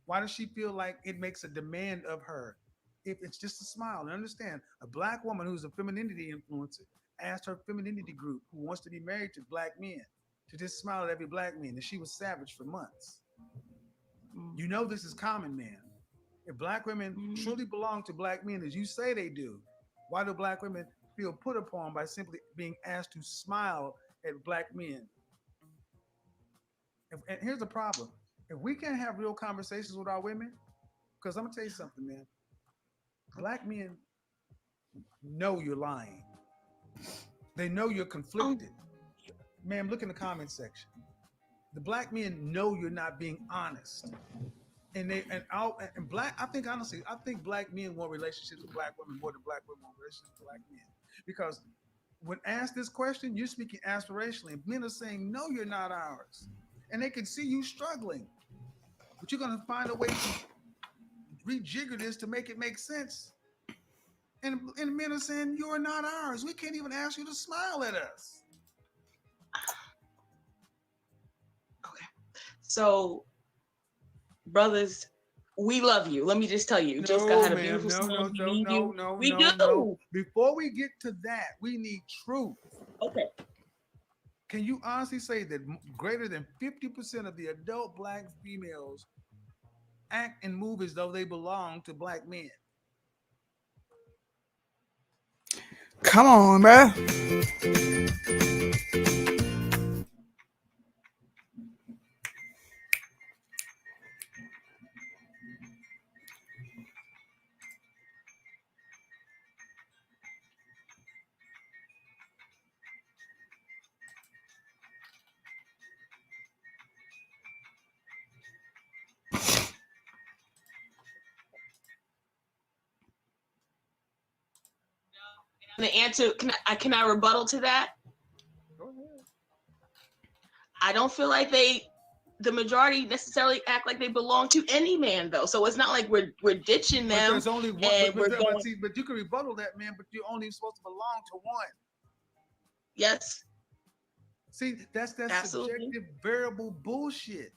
Speaker 4: Why does she feel like it makes a demand of her if it's just a smile? And understand, a black woman who's a femininity influencer asked her femininity group who wants to be married to black men to just smile at every black man, and she was savage for months. You know this is common, man. If black women truly belong to black men as you say they do, why do black women feel put upon by simply being asked to smile at black men? And here's the problem. If we can't have real conversations with our women, because I'm going to tell you something, man. Black men know you're lying. They know you're conflicted. Ma'am, look in the comment section. The black men know you're not being honest. And black, I think honestly, I think black men want relationships with black women more than black women want relationships with black men. Because when asked this question, you're speaking aspirationally. Men are saying, no, you're not ours. And they can see you struggling. But you're going to find a way to rejigger this to make it make sense. And men are saying, you're not ours. We can't even ask you to smile at us.
Speaker 11: Okay. So, brothers, we love you. Let me just tell you. Just got had a beautiful song. We do.
Speaker 4: Before we get to that, we need truth.
Speaker 11: Okay.
Speaker 4: Can you honestly say that greater than 50% of the adult black females act and move as though they belong to black men?
Speaker 2: Come on, bro.
Speaker 11: The answer, can I rebuttal to that?
Speaker 4: Go ahead.
Speaker 11: I don't feel like the majority necessarily act like they belong to any man, though. So it's not like we're ditching them.
Speaker 4: But there's only one. But you can rebuttal that, man. But you're only supposed to belong to one.
Speaker 11: Yes.
Speaker 4: See, that's subjective variable bullshit.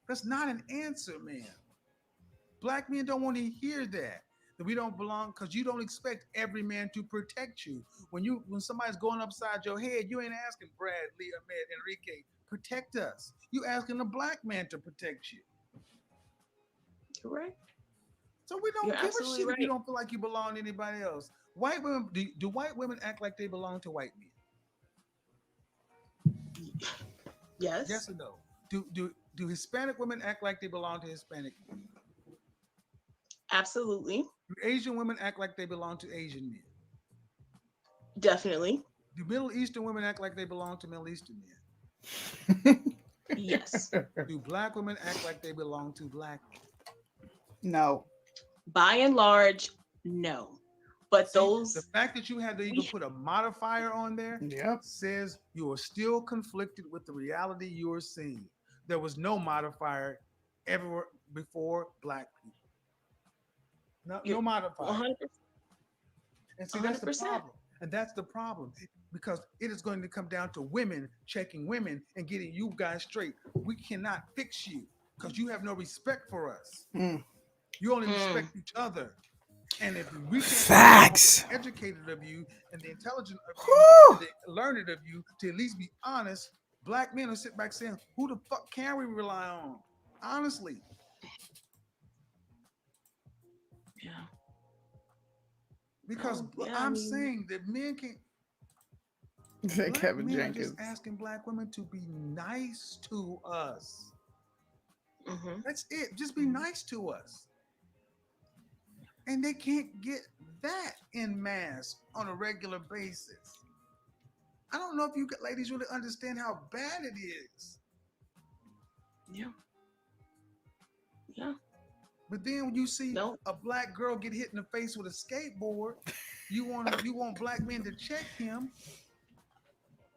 Speaker 4: That's not an answer, man. Black men don't want to hear that we don't belong, because you don't expect every man to protect you. When somebody's going upside your head, you ain't asking Brad, Lee, Ahmed, Enrique, protect us. You asking a black man to protect you.
Speaker 11: You're right.
Speaker 4: So we don't give a shit if you don't feel like you belong to anybody else. White women, do white women act like they belong to white men?
Speaker 11: Yes.
Speaker 4: Yes or no? Do Hispanic women act like they belong to Hispanic men?
Speaker 11: Absolutely.
Speaker 4: Do Asian women act like they belong to Asian men?
Speaker 11: Definitely.
Speaker 4: Do Middle Eastern women act like they belong to Middle Eastern men?
Speaker 11: Yes.
Speaker 4: Do black women act like they belong to black men?
Speaker 2: No.
Speaker 11: By and large, no. But
Speaker 4: the fact that you had to even put a modifier on there says you are still conflicted with the reality you are seeing. There was no modifier everywhere before black people. No modifier.
Speaker 11: 100%.
Speaker 4: And see, that's the problem. And that's the problem. Because it is going to come down to women checking women and getting you guys straight. We cannot fix you because you have no respect for us. You only respect each other. And if we can't be educated of you and the intelligent of you, and the learned of you, to at least be honest, black men will sit back saying, who the fuck can we rely on? Honestly.
Speaker 11: Yeah.
Speaker 4: Because
Speaker 11: Yeah,
Speaker 4: I'm saying that men can. Black
Speaker 2: Kevin
Speaker 4: men
Speaker 2: Jenkins.
Speaker 4: are just asking black women to be nice to us. That's it. Just be nice to us. And they can't get that in mass on a regular basis. I don't know if you ladies really understand how bad it is.
Speaker 11: Yeah. Yeah.
Speaker 4: But then when you see a black girl get hit in the face with a skateboard, you want black men to check him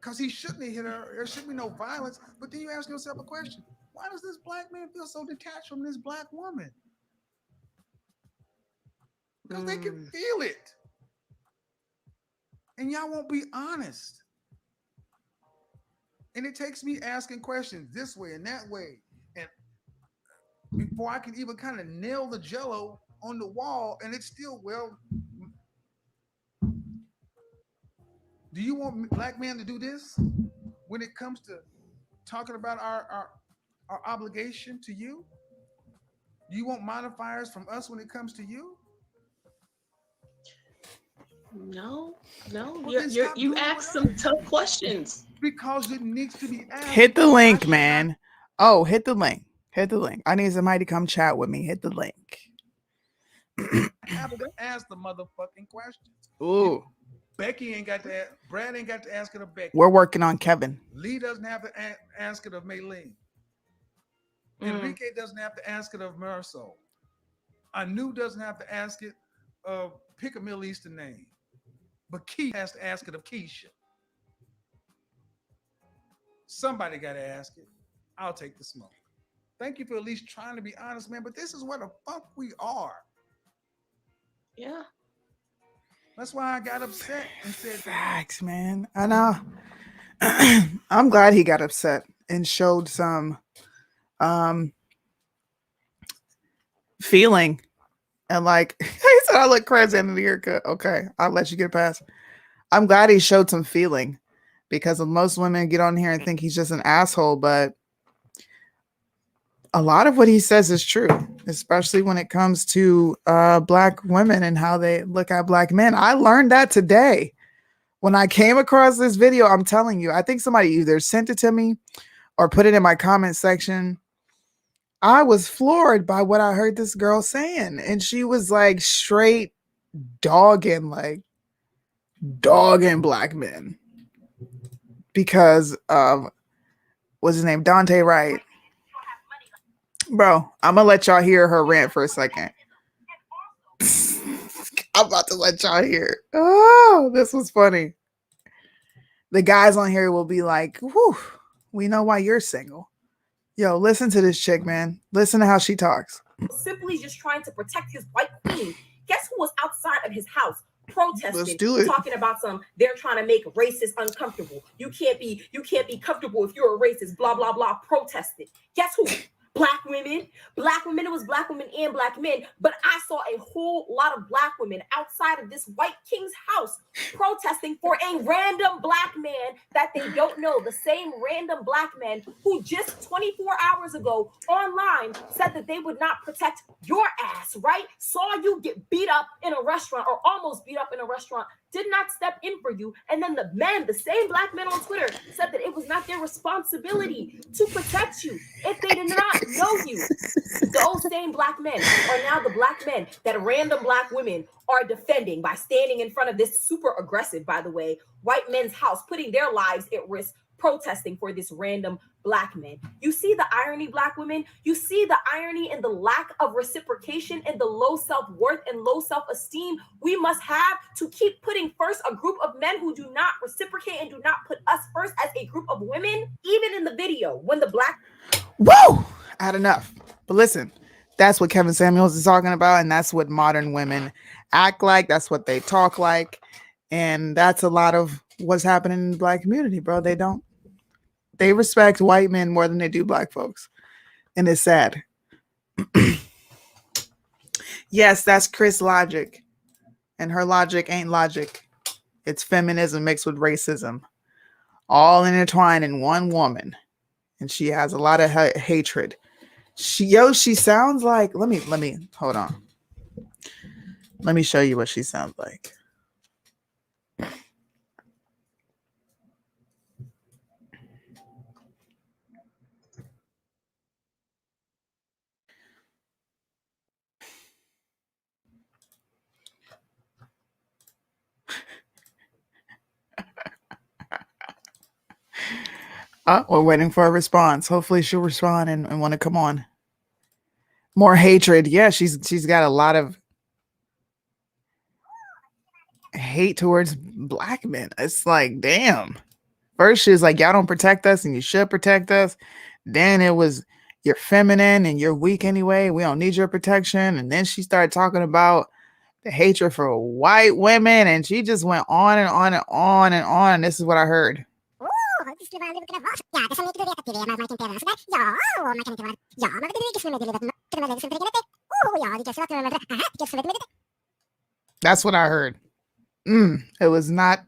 Speaker 4: because he shouldn't have hit her. There should be no violence. But then you ask yourself a question: why does this black man feel so detached from this black woman? Because they can feel it, and y'all won't be honest. And it takes me asking questions this way and that way, and before I can even kind of nail the jello on the wall, and it's still, well, do you want black men to do this when it comes to talking about our obligation to you? Do you want modifiers from us when it comes to you?
Speaker 11: No.
Speaker 4: Well,
Speaker 11: You asked some tough questions.
Speaker 4: Because it needs to be asked.
Speaker 2: Hit the link, man. Oh, hit the link. Hit the link. I need somebody to come chat with me. Hit the link.
Speaker 4: I have to ask the motherfucking questions.
Speaker 2: Ooh.
Speaker 4: Becky ain't got to. Brad ain't got to ask it of Becky.
Speaker 2: We're working on Kevin.
Speaker 4: Lee doesn't have to ask it of Maylene. Enrique doesn't have to ask it of Marisol. Anu doesn't have to ask it of pick a Middle Eastern name. But Keith has to ask it of Keisha. Somebody got to ask it. I'll take the smoke. Thank you for at least trying to be honest, man. But this is where the fuck we are.
Speaker 11: Yeah.
Speaker 2: That's why I got upset and said facts, man. I know. I'm glad he got upset and showed some feeling. And like he said, I look crazy in the haircut. Okay, I'll let you get past. I'm glad he showed some feeling because most women get on here and think he's just an asshole, but a lot of what he says is true, especially when it comes to black women and how they look at black men. I learned that today when I came across this video. I'm telling you, I think somebody either sent it to me or put it in my comment section. I was floored by what I heard this girl saying. And she was like straight dogging black men because what's his name? Dante Wright. Bro, I'm gonna let y'all hear her rant for a second. I'm about to let y'all hear. Oh, this was funny. The guys on here will be like, whew, we know why you're single. Yo, listen to this chick, man. Listen to how she talks.
Speaker 12: Simply just trying to protect his white queen. Guess who was outside of his house protesting,
Speaker 2: Let's do it.
Speaker 12: talking about they're trying to make racists uncomfortable. You can't be comfortable if you're a racist, blah, blah, blah, protested. Guess who? Black women. It was black women and black men, but I saw a whole lot of black women outside of this white king's house protesting for a random black man that they don't know. The same random black man who just 24 hours ago online said that they would not protect your ass, right? Saw you get beat up in a restaurant or almost beat up in a restaurant, did not step in for you. And then the same black men on Twitter said that it was not their responsibility to protect you if they did not know you. Those same black men are now the black men that random black women are defending by standing in front of this super aggressive, by the way, white men's house, putting their lives at risk, protesting for this random black man. You see the irony, black women? You see the irony in the lack of reciprocation and the low self-worth and low self-esteem we must have to keep putting first a group of men who do not reciprocate and do not put us first as a group of women. Even in the video, when the black...
Speaker 2: Whoa! I had enough. But listen, that's what Kevin Samuels is talking about, and that's what modern women act like. That's what they talk like. And that's a lot of what's happening in the black community, bro. They respect white men more than they do black folks. And it's sad. Yes, that's Chris' logic. And her logic ain't logic. It's feminism mixed with racism. All intertwined in one woman. And she has a lot of hatred. She sounds like, let me hold on. Let me show you what she sounds like. We're waiting for a response. Hopefully she'll respond and want to come on. More hatred. Yeah, she's got a lot of hate towards black men. It's like, damn. First, she was like, y'all don't protect us and you should protect us. Then it was, you're feminine and you're weak anyway. We don't need your protection. And then she started talking about the hatred for white women. And she just went on and on and on and on. This is what I heard. That's what I heard. It was not.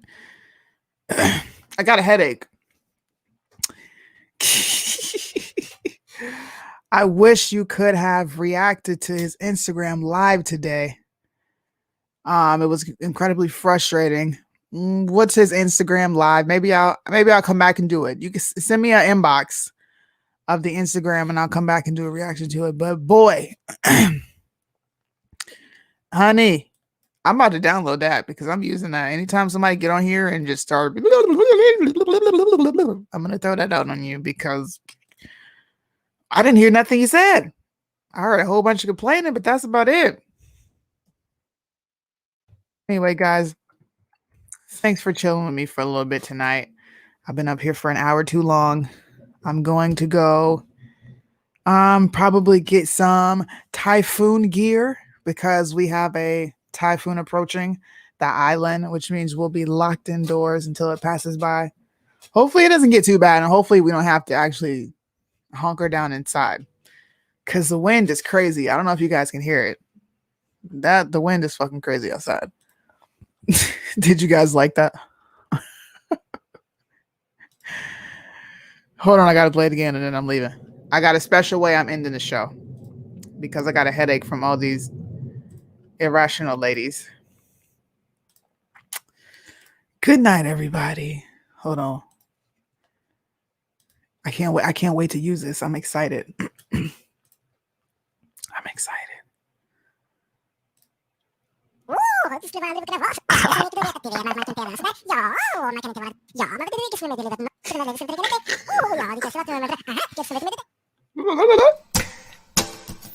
Speaker 2: I got a headache. I wish you could have reacted to his Instagram live today. It was incredibly frustrating. What's his Instagram live? Maybe I'll come back and do it. You can send me an inbox of the Instagram and I'll come back and do a reaction to it. But boy, honey, I'm about to download that because I'm using that. Anytime somebody get on here and just start, I'm going to throw that out on you because I didn't hear nothing you said. I heard a whole bunch of complaining, but that's about it. Anyway, guys, thanks for chilling with me for a little bit tonight. I've been up here for an hour too long. I'm going to go probably get some typhoon gear because we have a typhoon approaching the island, which means we'll be locked indoors until it passes by. Hopefully it doesn't get too bad, and hopefully we don't have to actually hunker down inside because the wind is crazy. I don't know if you guys can hear it. The wind is fucking crazy outside. Did you guys like that? Hold on, I gotta play it again and then I'm leaving. I got a special way I'm ending the show because I got a headache from all these irrational ladies. Good night, everybody. Hold on. I can't wait to use this. I'm excited. I'm excited.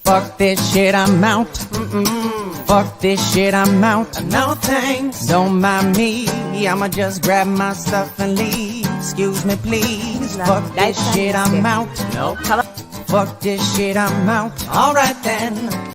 Speaker 13: Fuck this shit, I'm out. Fuck this shit, I'm out. No thanks. Don't mind me. I'ma just grab my stuff and leave. Excuse me, please. Fuck this shit, I'm out. No. Fuck this shit, I'm out. Alright then.